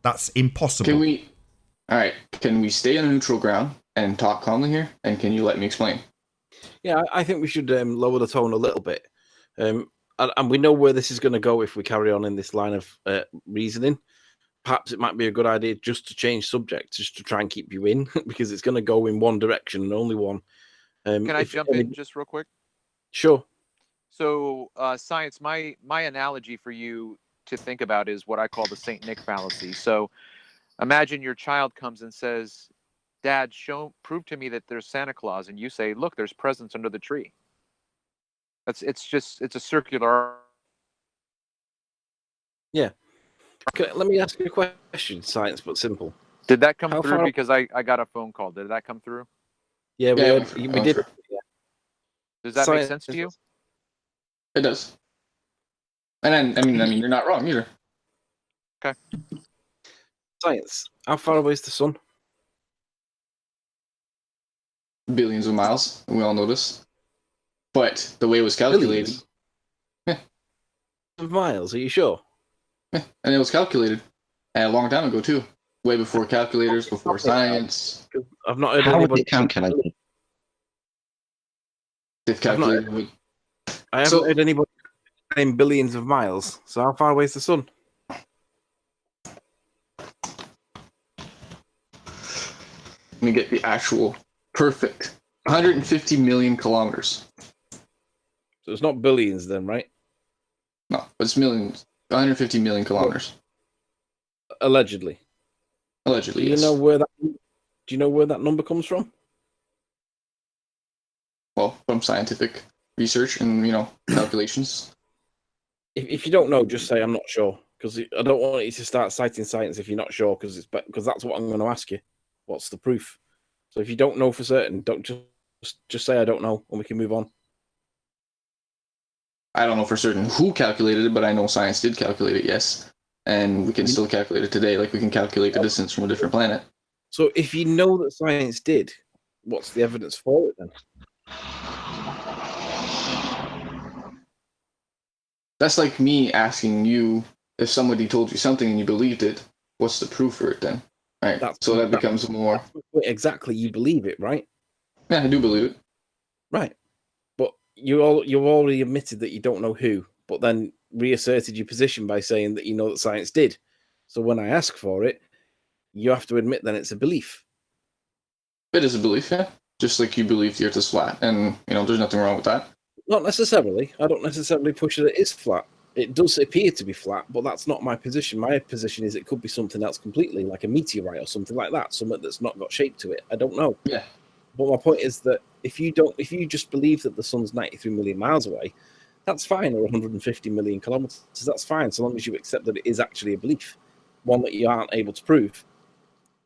S1: That's impossible.
S12: Can we? All right. Can we stay on neutral ground and talk calmly here? And can you let me explain?
S5: Yeah, I think we should lower the tone a little bit. And we know where this is going to go if we carry on in this line of reasoning. Perhaps it might be a good idea just to change subject, just to try and keep you in, because it's going to go in one direction and only one.
S6: Can I jump in just real quick?
S5: Sure.
S6: So, science, my analogy for you to think about is what I call the Saint Nick fallacy. So, imagine your child comes and says, "Dad, prove to me that there's Santa Claus," and you say, "Look, there's presents under the tree." It's a circular.
S5: Yeah. Okay, let me ask you a question, science, but simple.
S6: Did that come
S5: How
S6: through?
S5: far-
S6: Because I got a phone call. Did that come through?
S5: Yeah, we,
S12: Yeah,
S5: heard, we did. Yeah.
S6: Does that make sense to you?
S12: It does. And then, I mean, you're not wrong either.
S6: Okay.
S5: Science. How far away is the sun?
S12: Billions of miles, and we all know this. But the way it was calculated,
S5: Billions? Of miles? Are you sure?
S12: and it was calculated a long time ago too. way before calculators, before science.
S5: I've not heard
S3: How was
S5: anybody.
S3: it calculated?
S12: They've
S5: I've not
S12: calculated with.
S5: I haven't heard anybody claim billions of miles. So how far away is the sun?
S12: Let me get the actual perfect 150 million kilometers.
S5: So it's not billions then, right?
S12: No, it's millions. 150 million kilometers.
S5: Allegedly.
S12: Allegedly,
S5: Do you
S12: yes.
S5: know where that? Do you know where that number comes from?
S12: Well, from scientific research and calculations.
S5: If you don't know, just say I'm not sure, because I don't want you to start citing science if you're not sure, because that's what I'm going to ask you. What's the proof? So if you don't know for certain, don't just say I don't know, and we can move on.
S12: I don't know for certain who calculated it, but I know science did calculate it, yes. And we can still calculate it today, like we can calculate the distance from a different planet.
S5: So if you know that science did, what's the evidence for it then?
S12: That's like me asking you if somebody told you something and you believed it, what's the proof for it then? Right. So that becomes more.
S5: Exactly, you believe it, right?
S12: Yeah, I do believe it.
S5: Right. But you already admitted that you don't know who, but then reasserted your position by saying that you know that science did. So when I ask for it, you have to admit that it's a belief.
S12: It is a belief, yeah. Just like you believe the Earth is flat, and there's nothing wrong with that.
S5: Not necessarily. I don't necessarily push that it is flat. It does appear to be flat, but that's not my position. My position is it could be something else completely, like a meteorite or something like that, something that's not got shape to it. I don't know.
S12: Yeah.
S5: But my point is that if you just believe that the sun's 93 million miles away, that's fine, or 150 million kilometers. That's fine, so long as you accept that it is actually a belief, one that you aren't able to prove.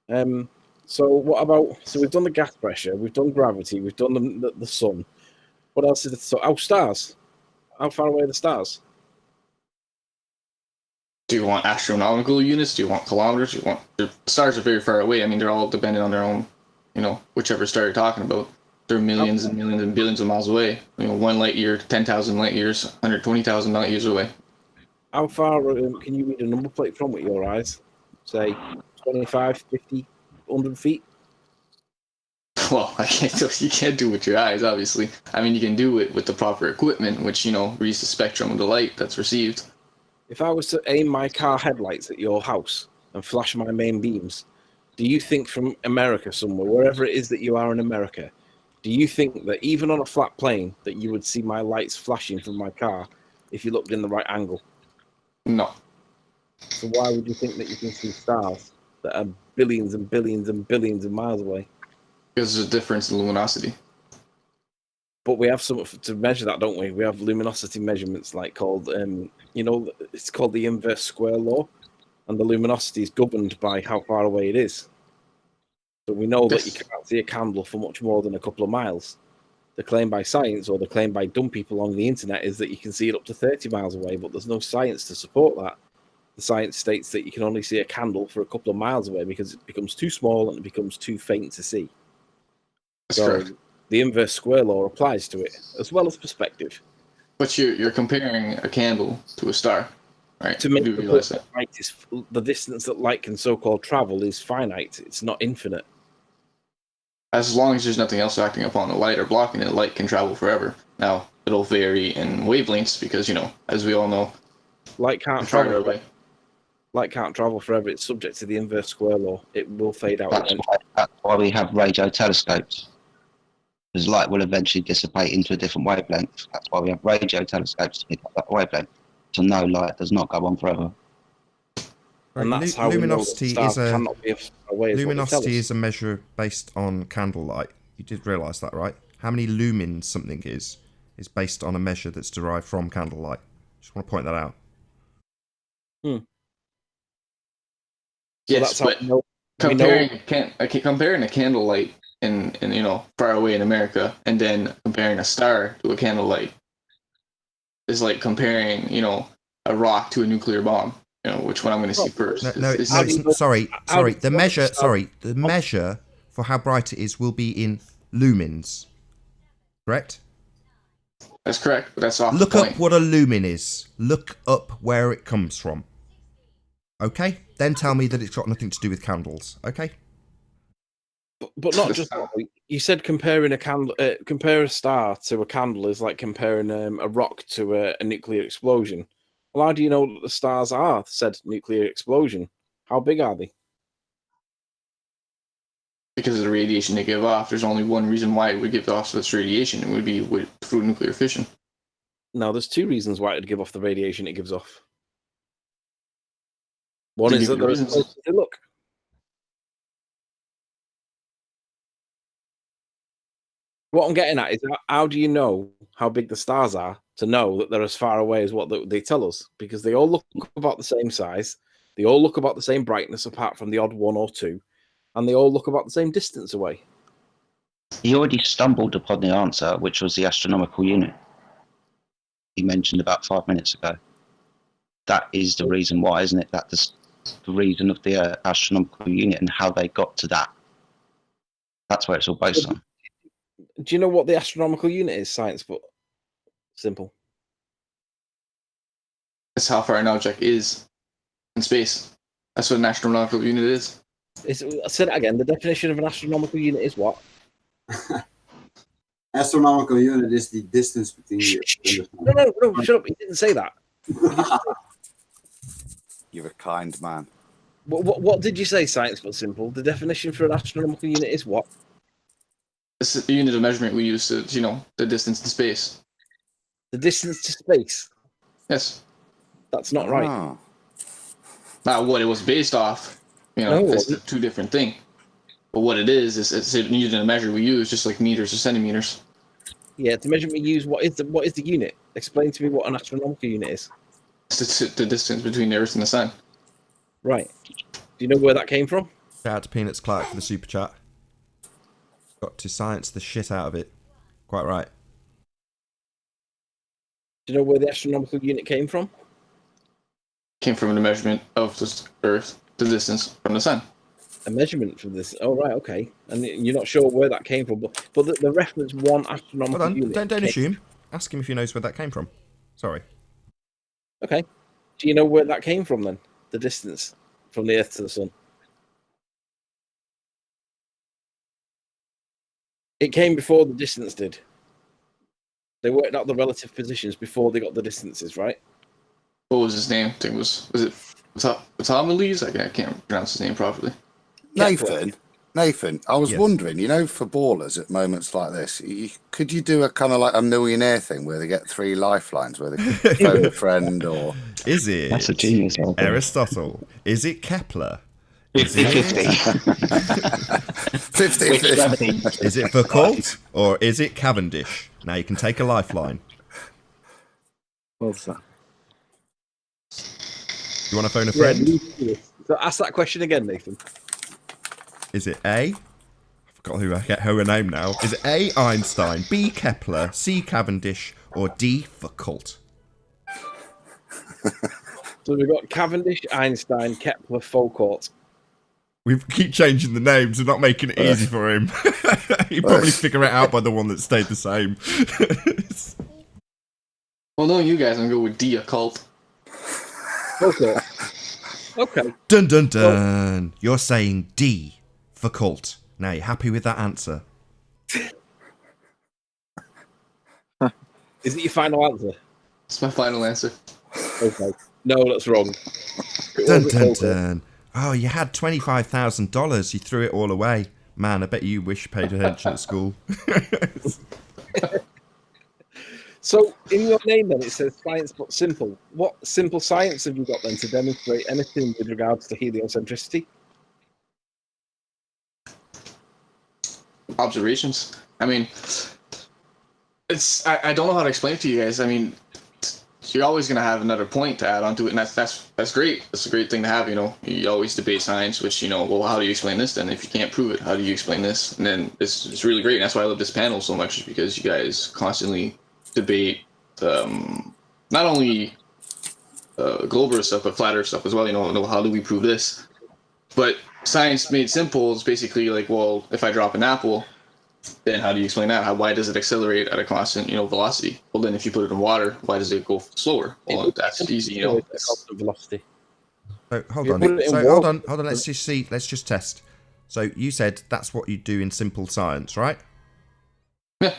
S5: So what about? So we've done the gas pressure, we've done gravity, we've done the sun. What else is it? So our stars. How far away are the stars?
S12: Do you want astronomical units? Do you want kilometers? The stars are very far away. I mean, they're all dependent on their own, whichever star you're talking about. They're millions and millions and billions of miles away. 1 light year, 10,000 light years, 120,000 light years away.
S5: How far can you read a number plate from with your eyes? Say 25, 50, 100 feet?
S12: Well, you can't do it with your eyes, obviously. I mean, you can do it with the proper equipment, which, reads the spectrum of the light that's received.
S5: If I was to aim my car headlights at your house and flash my main beams, do you think from America somewhere, wherever it is that you are in America, do you think that even on a flat plane that you would see my lights flashing from my car if you looked in the right angle?
S12: No.
S5: So why would you think that you can see stars that are billions and billions and billions of miles away?
S12: Because there's a difference in luminosity.
S5: But we have something to measure that, don't we? We have luminosity measurements called, it's called the inverse square law, and the luminosity is governed by how far away it is. So we know that you can't see a candle for much more than a couple of miles. The claim by science, or the claim by dumb people on the internet, is that you can see it up to 30 miles away, but there's no science to support that. The science states that you can only see a candle for a couple of miles away because it becomes too small and it becomes too faint to see. So the inverse square law applies to it, as well as perspective.
S12: But you're comparing a candle to a star, right?
S5: To make the distance that light can so-called travel is finite. It's not infinite.
S12: As long as there's nothing else acting upon the light or blocking it, light can travel forever. Now, it'll vary in wavelengths because, as we all know,
S5: light can't travel away. Light can't travel forever. It's subject to the inverse square law. It will fade out.
S3: That's why we have radio telescopes. Because light will eventually dissipate into a different wavelength. That's why we have radio telescopes to pick up that wavelength. So no, light does not go on forever.
S5: And that's how luminosity
S1: is a measure based on candlelight. You did realise that, right? How many lumens something is based on a measure that's derived from candlelight. Just want to point that out.
S12: Yes, but comparing a candlelight in far away in America and then comparing a star to a candlelight is like comparing a rock to a nuclear bomb. Which one I'm going to see first.
S1: Sorry. The measure for how bright it is will be in lumens. Correct?
S12: That's correct, but that's off
S1: Look
S12: the point.
S1: up what a lumen is. Look up where it comes from. Okay, then tell me that it's got nothing to do with candles. Okay.
S5: But not just that. You said comparing a candle, compare a star to a candle is like comparing a rock to a nuclear explosion. Well, how do you know that the stars are said nuclear explosion? How big are they?
S12: Because of the radiation they give off. There's only one reason why it would give off such radiation. It would be through nuclear fission.
S5: No, there's two reasons why it'd give off the radiation it gives off. One is that there is close to look. What I'm getting at is how do you know how big the stars are to know that they're as far away as what they tell us? Because they all look about the same size, they all look about the same brightness, apart from the odd one or two, and they all look about the same distance away.
S3: He already stumbled upon the answer, which was the astronomical unit. He mentioned about 5 minutes ago. That is the reason why, isn't it? That's the reason of the astronomical unit and how they got to that. That's where it's all based on.
S5: Do you know what the astronomical unit is? Science, but simple.
S12: That's how far an object is in space. That's what an astronomical unit is.
S5: I said it again. The definition of an astronomical unit is what?
S9: Astronomical unit is the distance between the
S5: No, shut up. He didn't say that.
S10: You're a kind man.
S5: What did you say, science but simple? The definition for an astronomical unit is what?
S12: It's the unit of measurement we use to, the distance to space.
S5: The distance to space?
S12: Yes.
S5: That's not right.
S12: Not what it was based off. It's a two different thing. But what it is it's a unit of measure we use, just like meters or centimeters.
S5: Yeah, the measurement we use. What is the unit? Explain to me what an astronomical unit is.
S12: It's the distance between the Earth and the Sun.
S5: Right. Do you know where that came from?
S1: Shout out to Peanuts Clark for the super chat. Got to science the shit out of it. Quite right.
S5: Do you know where the astronomical unit came from?
S12: Came from the measurement of the Earth, the distance from the Sun.
S5: A measurement from this. Oh, right, okay. And you're not sure where that came from, but the reference one astronomical unit.
S1: Don't assume. Ask him if he knows where that came from. Sorry.
S5: Okay. Do you know where that came from then? The distance from the Earth to the Sun. It came before the distance did. They worked out the relative positions before they got the distances, right?
S12: What was his name? I think was it Ptolemy's? I can't pronounce his name properly.
S10: Nathan, I was wondering, for ballers at moments like this, could you do a kind of like a millionaire thing where they get 3 lifelines, where they could phone a friend or...
S1: Is it
S3: That's a genius,
S1: Aristotle? Is it Kepler? Is
S3: 50-50.
S1: it 50? Is it Foucault or is it Cavendish? Now you can take a lifeline.
S3: What's that?
S1: You want to phone a friend?
S5: Yeah, so ask that question again, Nathan.
S1: Is it A? I forgot her name now. Is it A, Einstein, B, Kepler, C, Cavendish, or D, Foucault?
S5: So we've got Cavendish, Einstein, Kepler, Foucault.
S1: We keep changing the names and not making it easy for him. He'd probably figure it out by the one that stayed the same.
S12: Well, knowing you guys, I'm going to go with D, occult.
S5: Okay.
S1: Dun dun dun. You're saying D, Foucault. Now, you happy with that answer?
S5: Is it your final answer?
S12: It's my final answer.
S5: Okay. No, that's wrong.
S1: Dun dun dun. Oh, you had $25,000. You threw it all away. Man, I bet you wish you paid attention at school.
S5: So, in your name then, it says science but simple. What simple science have you got then to demonstrate anything with regards to heliocentricity?
S12: Observations. I mean, I don't know how to explain it to you guys. I mean, you're always going to have another point to add onto it, and that's great. That's a great thing to have, You always debate science, which, well, how do you explain this then? If you can't prove it, how do you explain this? And then it's really great, and that's why I love this panel so much, because you guys constantly debate not only global Earth stuff, but flat Earth stuff as well. How do we prove this? But science made simple is basically like, well, if I drop an apple, then how do you explain that? Why does it accelerate at a constant, velocity? Well, then if you put it in water, why does it go slower? Well, that's easy,
S5: Constant velocity.
S1: So hold
S5: You
S1: on.
S5: put it in
S1: So
S5: water.
S1: hold on. Let's just see. Let's just test. So you said that's what you do in simple science, right?
S12: Yeah.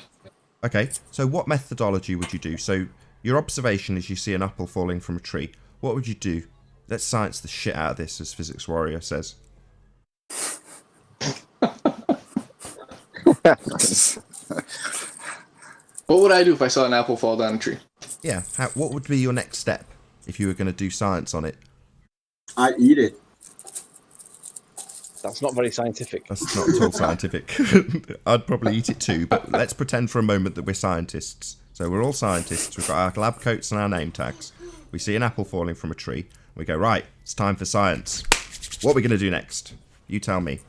S1: Okay. So what methodology would you do? So your observation is you see an apple falling from a tree. What would you do? Let's science the shit out of this, as Physics Warrior says.
S12: What would I do if I saw an apple fall down a tree?
S1: Yeah. What would be your next step if you were going to do science on it?
S9: I eat it.
S5: That's not very scientific.
S1: That's not at all scientific. I'd probably eat it too, but let's pretend for a moment that we're scientists. So we're all scientists. We've got our lab coats and our name tags. We see an apple falling from a tree. We go, right, it's time for science. What are we going to do next? You tell me.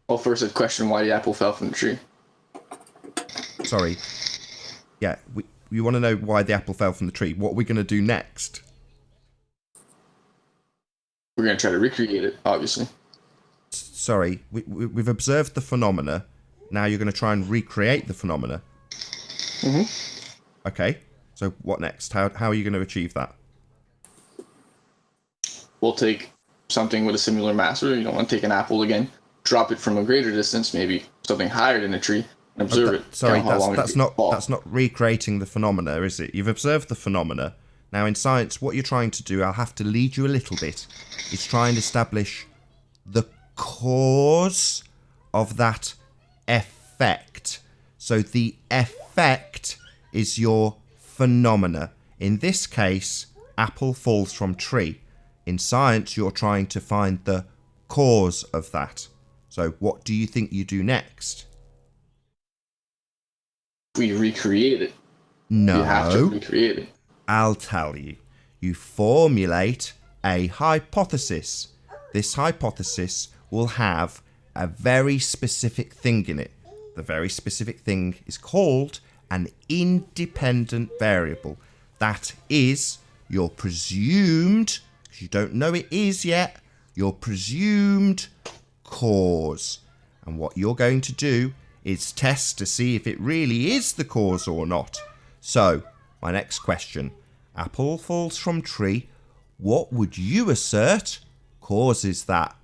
S12: Well, first I'd question why the apple fell from the tree.
S1: Sorry. Yeah, we want to know why the apple fell from the tree. What are we going to do next?
S12: We're going to try to recreate it, obviously.
S1: Sorry, we've observed the phenomena. Now you're going to try and recreate the phenomena.
S12: Mm-hmm.
S1: Okay, so what next? How are you going to achieve that?
S12: We'll take something with a similar mass, or you don't want to take an apple again, drop it from a greater distance, maybe something higher than a tree, and observe it.
S1: Sorry,
S12: count how long
S1: that's
S12: it
S1: not
S12: fall.
S1: that's not recreating the phenomena, is it? You've observed the phenomena. Now in science, what you're trying to do, I'll have to lead you a little bit, is try and establish the cause of that effect. So the effect is your phenomena. In this case, apple falls from tree. In science, you're trying to find the cause of that. So what do you think you do next?
S12: We recreate it.
S1: No.
S12: You have to recreate it.
S1: I'll tell you. You formulate a hypothesis. This hypothesis will have a very specific thing in it. The very specific thing is called an independent variable. That is your presumed, because you don't know it is yet, your presumed cause. And what you're going to do is test to see if it really is the cause or not. So, my next question. Apple falls from tree. What would you assert causes that?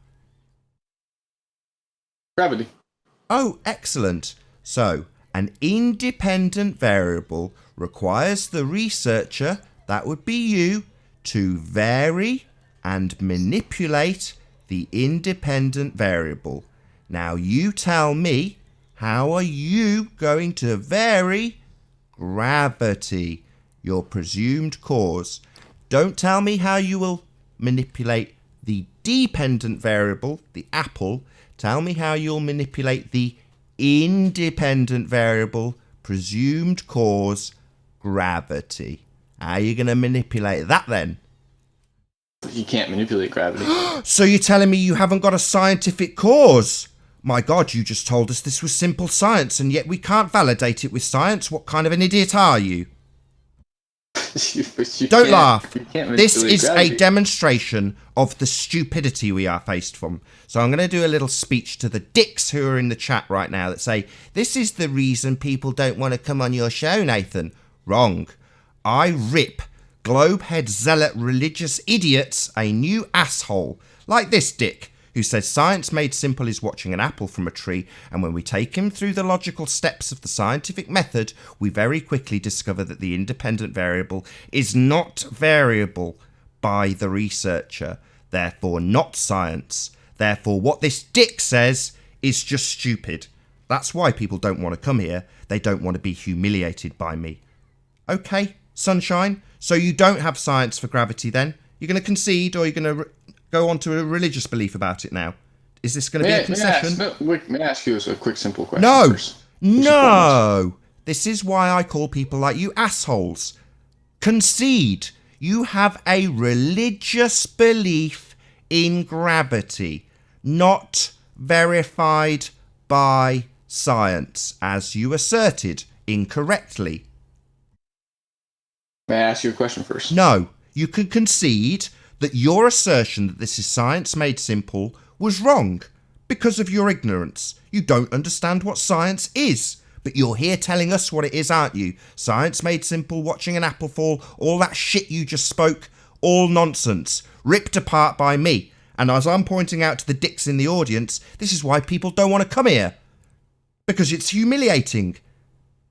S12: Gravity.
S1: Oh, excellent. So, an independent variable requires the researcher, that would be you, to vary and manipulate the independent variable. Now you tell me, how are you going to vary gravity, your presumed cause? Don't tell me how you will manipulate the dependent variable, the apple. Tell me how you'll manipulate the independent variable, presumed cause, gravity. How are you going to manipulate that then?
S12: You can't manipulate gravity.
S1: So you're telling me you haven't got a scientific cause? My God, you just told us this was simple science, and yet we can't validate it with science. What kind of an idiot are you? Don't laugh. This is a demonstration of the stupidity we are faced from. So I'm going to do a little speech to the dicks who are in the chat right now that say, this is the reason people don't want to come on your show, Nathan. Wrong. I rip globehead zealot religious idiots a new asshole, like this dick, who says science made simple is watching an apple from a tree, and when we take him through the logical steps of the scientific method, we very quickly discover that the independent variable is not variable by the researcher, therefore not science. Therefore, what this dick says is just stupid. That's why people don't want to come here. They don't want to be humiliated by me. Okay, sunshine, so you don't have science for gravity then? You're going to concede, or you're going to go on to a religious belief about it now? Is this going to be a concession?
S12: May I ask you a quick, simple question?
S1: No!
S12: First?
S1: No! This is why I call people like you assholes. Concede. You have a religious belief in gravity, not verified by science, as you asserted incorrectly.
S12: May I ask you a question first?
S1: No. You can concede that your assertion that this is science made simple was wrong because of your ignorance. You don't understand what science is, but you're here telling us what it is, aren't you? Science made simple, watching an apple fall, all that shit you just spoke, all nonsense. ripped apart by me. And as I'm pointing out to the dicks in the audience, this is why people don't want to come here. Because it's humiliating.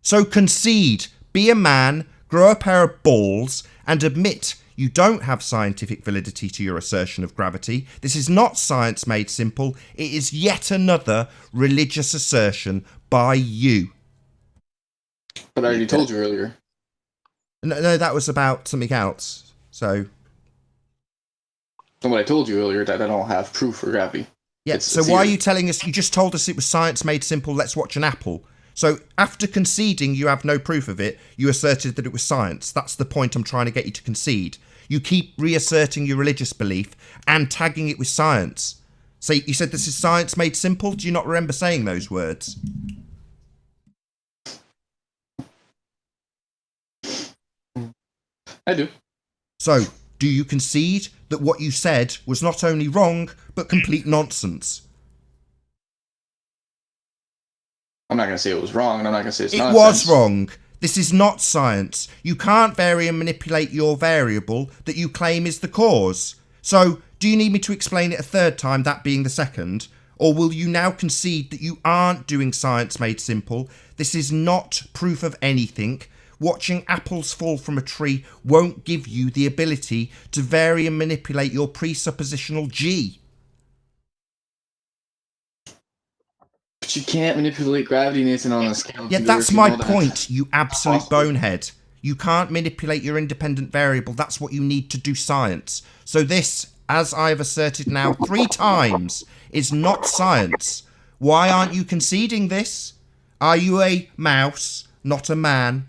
S1: So concede, be a man, grow a pair of balls, and admit you don't have scientific validity to your assertion of gravity. This is not science made simple. It is yet another religious assertion by you.
S12: But I already told you earlier.
S1: No, that was about something else. So
S12: what I told you earlier, that I don't have proof for gravity.
S1: Yeah, so why are you telling us, you just told us it was science made simple, let's watch an apple. So after conceding you have no proof of it, you asserted that it was science. That's the point I'm trying to get you to concede. You keep reasserting your religious belief and tagging it with science. So you said this is science made simple? Do you not remember saying those words?
S12: I do.
S1: So, do you concede that what you said was not only wrong, but complete nonsense?
S12: I'm not going to say it was wrong, and I'm not going to say it's
S1: It
S12: nonsense.
S1: was wrong. This is not science. You can't vary and manipulate your variable that you claim is the cause. So, do you need me to explain it a third time, that being the second? Or will you now concede that you aren't doing science made simple? This is not proof of anything. Watching apples fall from a tree won't give you the ability to vary and manipulate your presuppositional G.
S12: But you can't manipulate gravity, Nathan, on a scale.
S1: Yeah, that's my point, you absolute bonehead. You can't manipulate your independent variable. That's what you need to do science. So this, as I've asserted now 3 times, is not science. Why aren't you conceding this? Are you a mouse, not a man?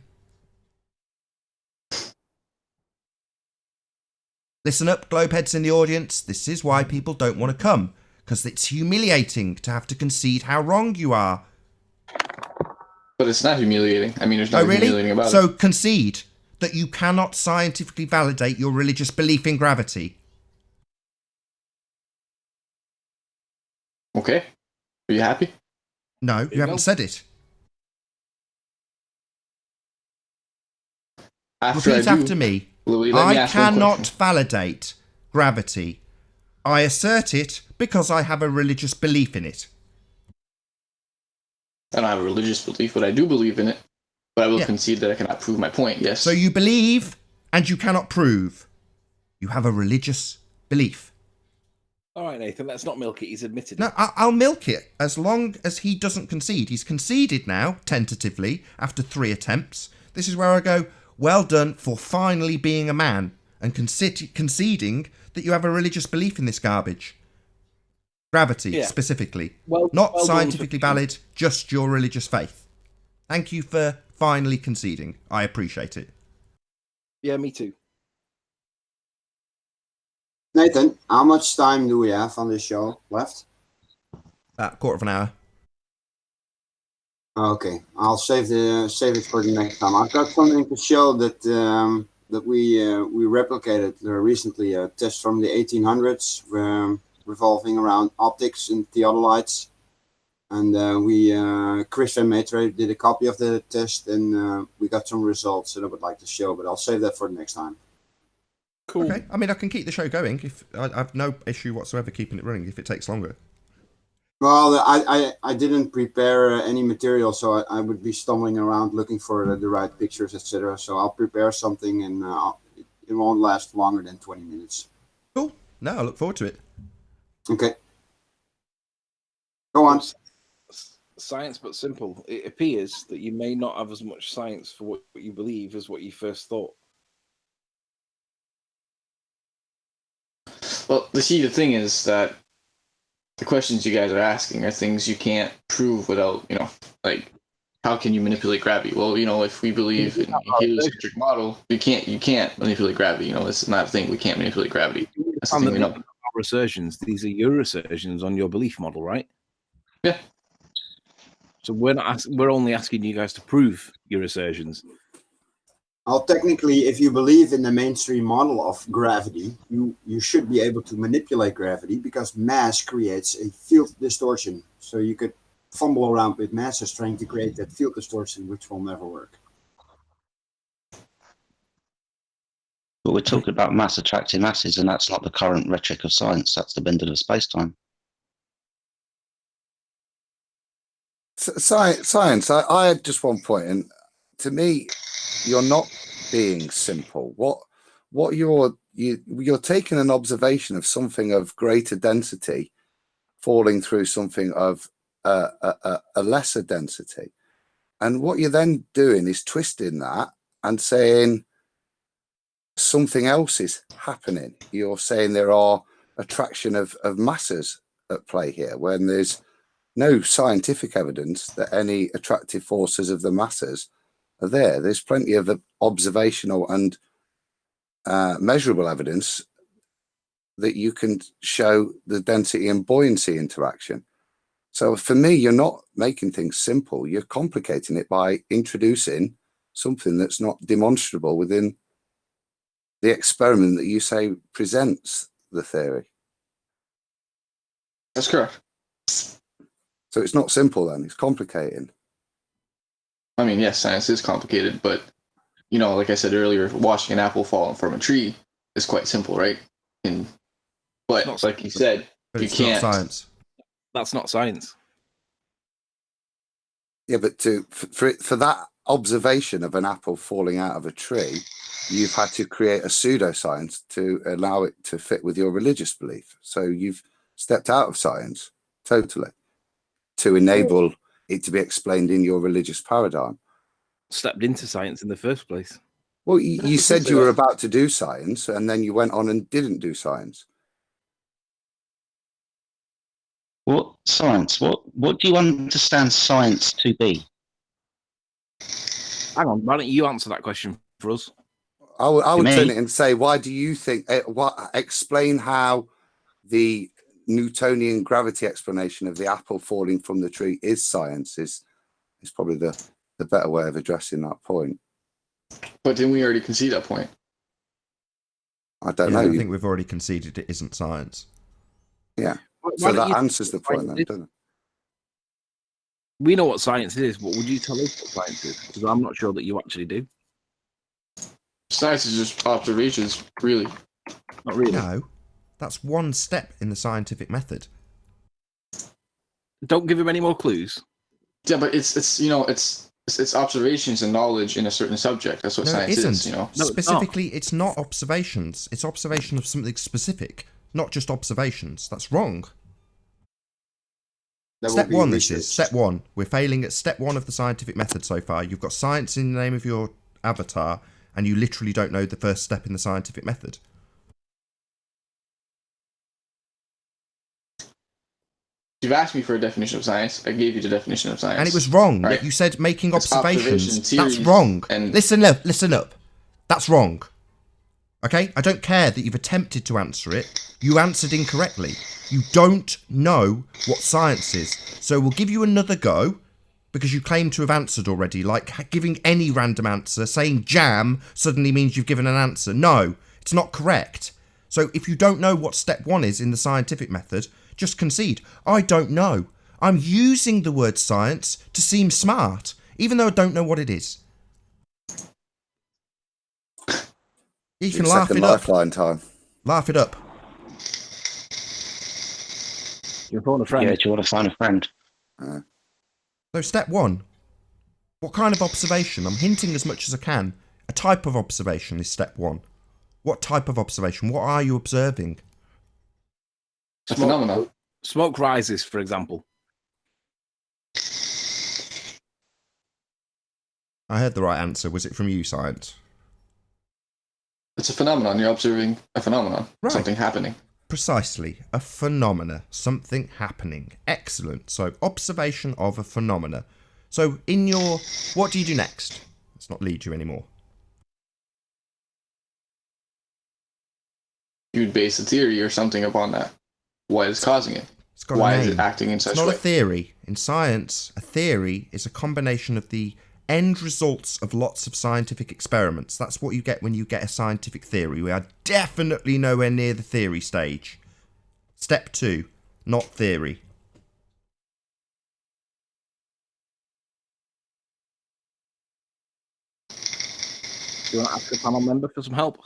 S1: Listen up, globeheads in the audience. This is why people don't want to come. Because it's humiliating to have to concede how wrong you are.
S12: But it's not humiliating. I mean, there's nothing humiliating about it.
S1: So concede that you cannot scientifically validate your religious belief in gravity.
S12: Okay. Are you happy?
S1: No, you haven't said it. Repeat after me.
S12: Louis,
S1: I cannot validate gravity. I assert it because I have a religious belief in it.
S12: I don't have a religious belief, but I do believe in it. But I will concede that I cannot prove my point, yes.
S1: So you believe and you cannot prove. You have a religious belief.
S5: All right, Nathan, let's not milk it. He's admitted it.
S1: No, I'll milk it as long as he doesn't concede. He's conceded now, tentatively, after 3 attempts. This is where I go, well done for finally being a man and conceding that you have a religious belief in this garbage. Gravity, specifically. Not scientifically valid, just your religious faith. Thank you for finally conceding. I appreciate it.
S5: Yeah, me too.
S9: Nathan, how much time do we have on this show left?
S1: About a quarter of an hour.
S9: Okay, I'll save it for the next time. I've got something to show that that we replicated recently, a test from the 1800s revolving around optics and theodolites, and Chris Van Metre did a copy of the test, and we got some results that I would like to show, but I'll save that for the next time.
S5: Cool.
S1: Okay, I mean I can keep the show going. If I have no issue whatsoever keeping it running if it takes longer.
S9: Well, I didn't prepare any material, so I would be stumbling around looking for the right pictures, etc. So I'll prepare something, and it won't last longer than 20 minutes.
S1: Cool. No, I look forward to it.
S9: Okay. Go on.
S5: Science but simple. It appears that you may not have as much science for what you believe as what you first thought.
S12: Well, the thing is that the questions you guys are asking are things you can't prove without, like, how can you manipulate gravity? Well, if we believe in a heliocentric model, you can't manipulate gravity. This is not a thing. We can't manipulate gravity. That's the thing we know.
S5: Our assertions, these are your assertions on your belief model, right?
S12: Yeah.
S5: So we're only asking you guys to prove your assertions.
S9: Well, technically, if you believe in the mainstream model of gravity, you should be able to manipulate gravity because mass creates a field distortion. So you could fumble around with masses trying to create that field distortion, which will never work.
S3: But we're talking about mass attracting masses, and that's not the current rhetoric of science. That's the bending of space-time.
S10: Science. I had just one point, and to me, you're not being simple. What you're taking an observation of something of greater density falling through something of a lesser density, and what you're then doing is twisting that and saying something else is happening. You're saying there are attraction of masses at play here when there's no scientific evidence that any attractive forces of the masses are there. There's plenty of observational and measurable evidence that you can show the density and buoyancy interaction. So for me, you're not making things simple. You're complicating it by introducing something that's not demonstrable within the experiment that you say presents the theory.
S12: That's correct.
S10: So it's not simple then, it's complicating.
S12: I mean, yes, science is complicated, but, you know, like I said earlier, watching an apple fall from a tree is quite simple, right? But like you said,
S1: But
S12: you
S1: it's
S12: can't.
S1: not science.
S5: That's not science.
S10: Yeah, but for that observation of an apple falling out of a tree, you've had to create a pseudoscience to allow it to fit with your religious belief. So you've stepped out of science totally to enable it to be explained in your religious paradigm.
S5: Stepped into science in the first place.
S10: Well, you said you were about to do science, and then you went on and didn't do science.
S3: What science? What do you understand science to be?
S5: Hang on, why don't you answer that question for us?
S10: I would
S3: me?
S10: turn it and say, why do you think? Explain how the Newtonian gravity explanation of the apple falling from the tree is science. Is probably the better way of addressing that point.
S12: But didn't we already concede that point?
S10: I don't
S1: Yeah,
S10: know.
S1: I think we've already conceded it isn't science.
S10: Yeah.
S5: Why
S10: So
S5: don't
S10: that
S5: you-
S10: answers the point then, doesn't it?
S5: We know what science is, but would you tell us what science is? Because I'm not sure that you actually do.
S12: Science is just observations, really.
S5: Not really.
S1: No, that's one step in the scientific method.
S5: Don't give him any more clues.
S12: Yeah, but it's observations and knowledge in a certain subject. That's what
S1: No, it
S12: science
S1: isn't.
S12: is, you know.
S5: No,
S1: Specifically, it's not observations. It's observation of something specific, not just observations. That's wrong.
S12: That
S1: Step
S12: will be
S1: one, this
S12: research.
S1: is. Step one. We're failing at step one of the scientific method so far. You've got science in the name of your avatar, and you literally don't know the first step in the scientific method.
S12: You've asked me for a definition of science. I gave you the definition of science.
S1: And it was wrong.
S12: Right?
S1: You said making
S12: It's
S1: observations.
S12: observation,
S1: That's
S12: theories,
S1: wrong.
S12: and-
S1: Listen up. That's wrong. Okay? I don't care that you've attempted to answer it. You answered incorrectly. You don't know what science is. So we'll give you another go because you claim to have answered already. Like giving any random answer, saying jam suddenly means you've given an answer. No, it's not correct. So if you don't know what step one is in the scientific method, just concede. I don't know. I'm using the word science to seem smart, even though I don't know what it is. You can laugh
S10: Second
S1: it up.
S10: lifeline time.
S1: Laugh it up.
S5: You're phone a friend.
S3: Yeah, do you want to find a friend?
S1: So step one. What kind of observation? I'm hinting as much as I can. A type of observation is step one. What type of observation? What are you observing?
S12: A phenomenon.
S5: Smoke rises, for example.
S1: I heard the right answer. Was it from you, science?
S12: It's a phenomenon. You're observing a phenomenon.
S1: Right.
S12: Something happening.
S1: Precisely. A phenomena. Something happening. Excellent. So observation of a phenomena. So in your... What do you do next? Let's not lead you anymore.
S12: You'd base a theory or something upon that. What is causing it?
S1: It's got a
S12: Why is
S1: name.
S12: it acting in such
S1: It's
S12: a
S1: not
S12: way?
S1: a theory. In science, a theory is a combination of the end results of lots of scientific experiments. That's what you get when you get a scientific theory. We are definitely nowhere near the theory stage. Step 2, not theory.
S5: Do you want to ask a panel member for some help?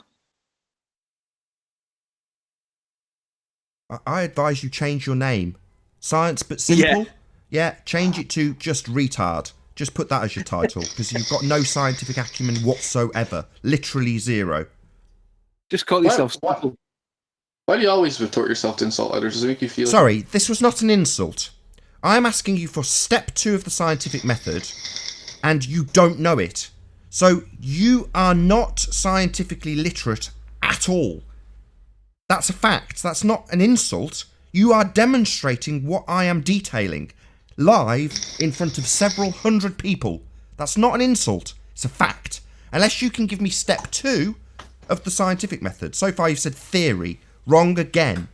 S1: I advise you change your name. Science but simple. Yeah, change it to just retard. Just put that as your title, because you've got no scientific acumen whatsoever. Literally zero.
S5: Just call yourself simple.
S12: Why do you always retort yourself to insult others? Does it make you feel...
S1: Sorry, this was not an insult. I am asking you for step 2 of the scientific method, and you don't know it. So you are not scientifically literate at all. That's a fact. That's not an insult. You are demonstrating what I am detailing live in front of several hundred people. That's not an insult. It's a fact. Unless you can give me step 2 of the scientific method. So far you've said theory. Wrong again.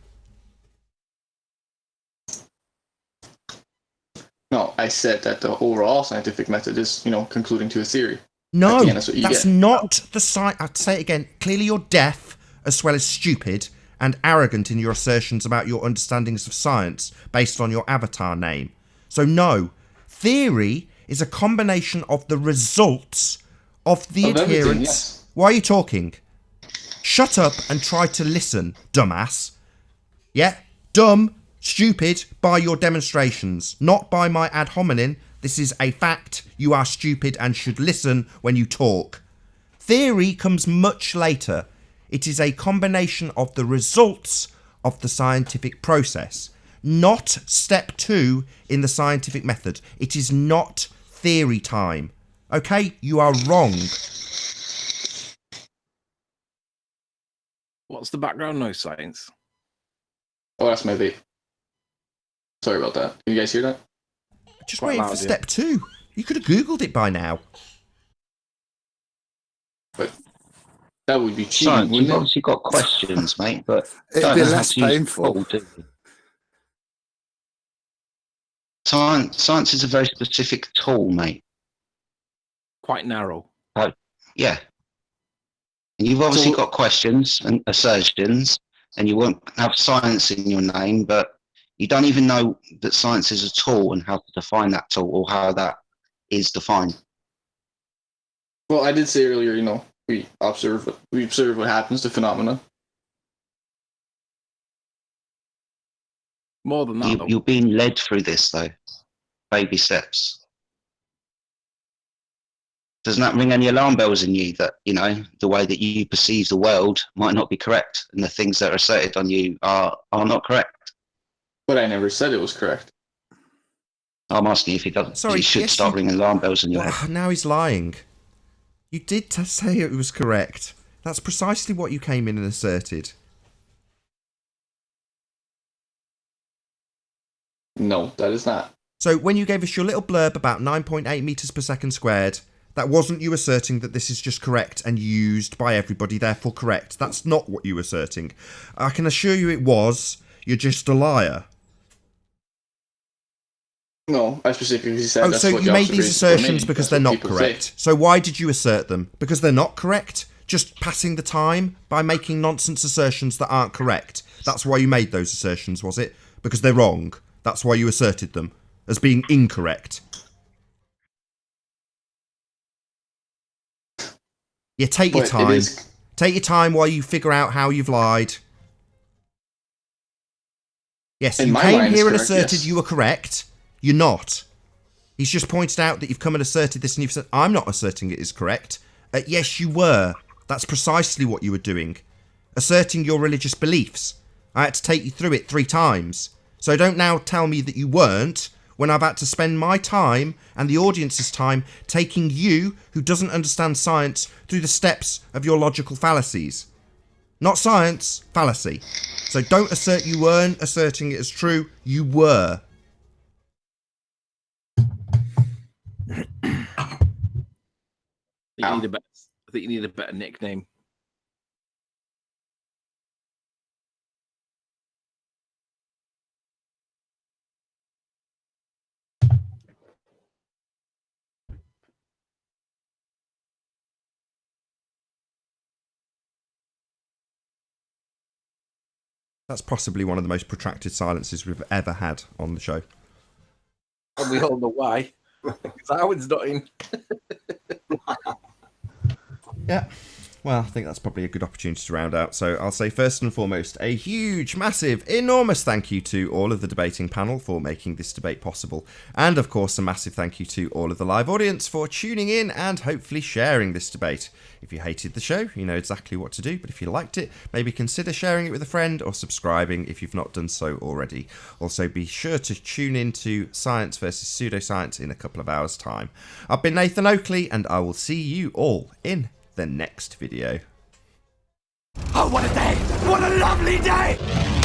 S12: No, I said that the overall scientific method is, concluding to a theory.
S1: No,
S12: that's
S1: not the science. I'd say it again. Clearly you're deaf, as well as stupid and arrogant in your assertions about your understandings of science based on your avatar name. So no, theory is a combination of the results of the adherents. Yes. Why are you talking? Shut up and try to listen, dumbass. Yeah, dumb, stupid by your demonstrations, not by my ad hominem. This is a fact. You are stupid and should listen when you talk. Theory comes much later. It is a combination of the results of the scientific process, not step 2 in the scientific method. It is not theory time. Okay? You are wrong.
S5: What's the background noise, Science?
S12: Oh, that's my vape. Sorry about that. Can you guys hear that?
S1: Just waiting for step 2. You could have Googled it by now.
S12: But that would be cheating.
S3: Science, you've obviously got questions, mate, but
S10: it'd be less painful.
S3: Science is a very specific tool, mate.
S5: Quite narrow.
S3: Yeah. And you've obviously got questions and assertions, and you won't have science in your name, but you don't even know that science is a tool and how to define that tool or how that is defined.
S12: Well, I did say earlier, we observe what happens, the phenomena.
S5: More than that,
S3: You're being led through this, though. Baby steps. Doesn't that ring any alarm bells in you that, the way that you perceive the world might not be correct and the things that are asserted on you are not correct?
S12: But I never said it was correct.
S3: I'm asking if he doesn't.
S1: Sorry,
S3: he should start ringing alarm bells in your head.
S1: Now he's lying. You did say it was correct. That's precisely what you came in and asserted.
S12: No, that is not.
S1: So when you gave us your little blurb about 9.8 meters per second squared, that wasn't you asserting that this is just correct and used by everybody, therefore correct. That's not what you were asserting. I can assure you it was. You're just a liar.
S12: No, I specifically said that's
S1: so
S12: what
S1: you
S12: the
S1: made these assertions because they're not
S12: people
S1: correct.
S12: say.
S1: So why did you assert them? Because they're not correct? Just passing the time by making nonsense assertions that aren't correct. That's why you made those assertions, was it? Because they're wrong. That's why you asserted them as being incorrect. Yeah, take your time. Take your time while you figure out how you've lied. Yes, you came here and asserted you were correct. You're not. He's just pointed out that you've come and asserted this and you've said, I'm not asserting it is correct. Yes, you were. That's precisely what you were doing. Asserting your religious beliefs. I had to take you through it 3 times. So don't now tell me that you weren't when I've had to spend my time and the audience's time taking you, who doesn't understand science, through the steps of your logical fallacies. Not science, fallacy. So don't assert you weren't asserting it as true. You were.
S5: I think you need a better nickname.
S1: That's possibly one of the most protracted silences we've ever had on the show.
S5: And we all know why. Because Howard's not in.
S1: Yeah. Well, I think that's probably a good opportunity to round out. So I'll say first and foremost, a huge, massive, enormous thank you to all of the debating panel for making this debate possible. And of course, a massive thank you to all of the live audience for tuning in and hopefully sharing this debate. If you hated the show, you know exactly what to do. But if you liked it, maybe consider sharing it with a friend or subscribing if you've not done so already. Also, be sure to tune in to Science versus Pseudoscience in a couple of hours' time. I've been Nathan Oakley, and I will see you all in the next video.
S8: Oh, what a day! What a lovely day!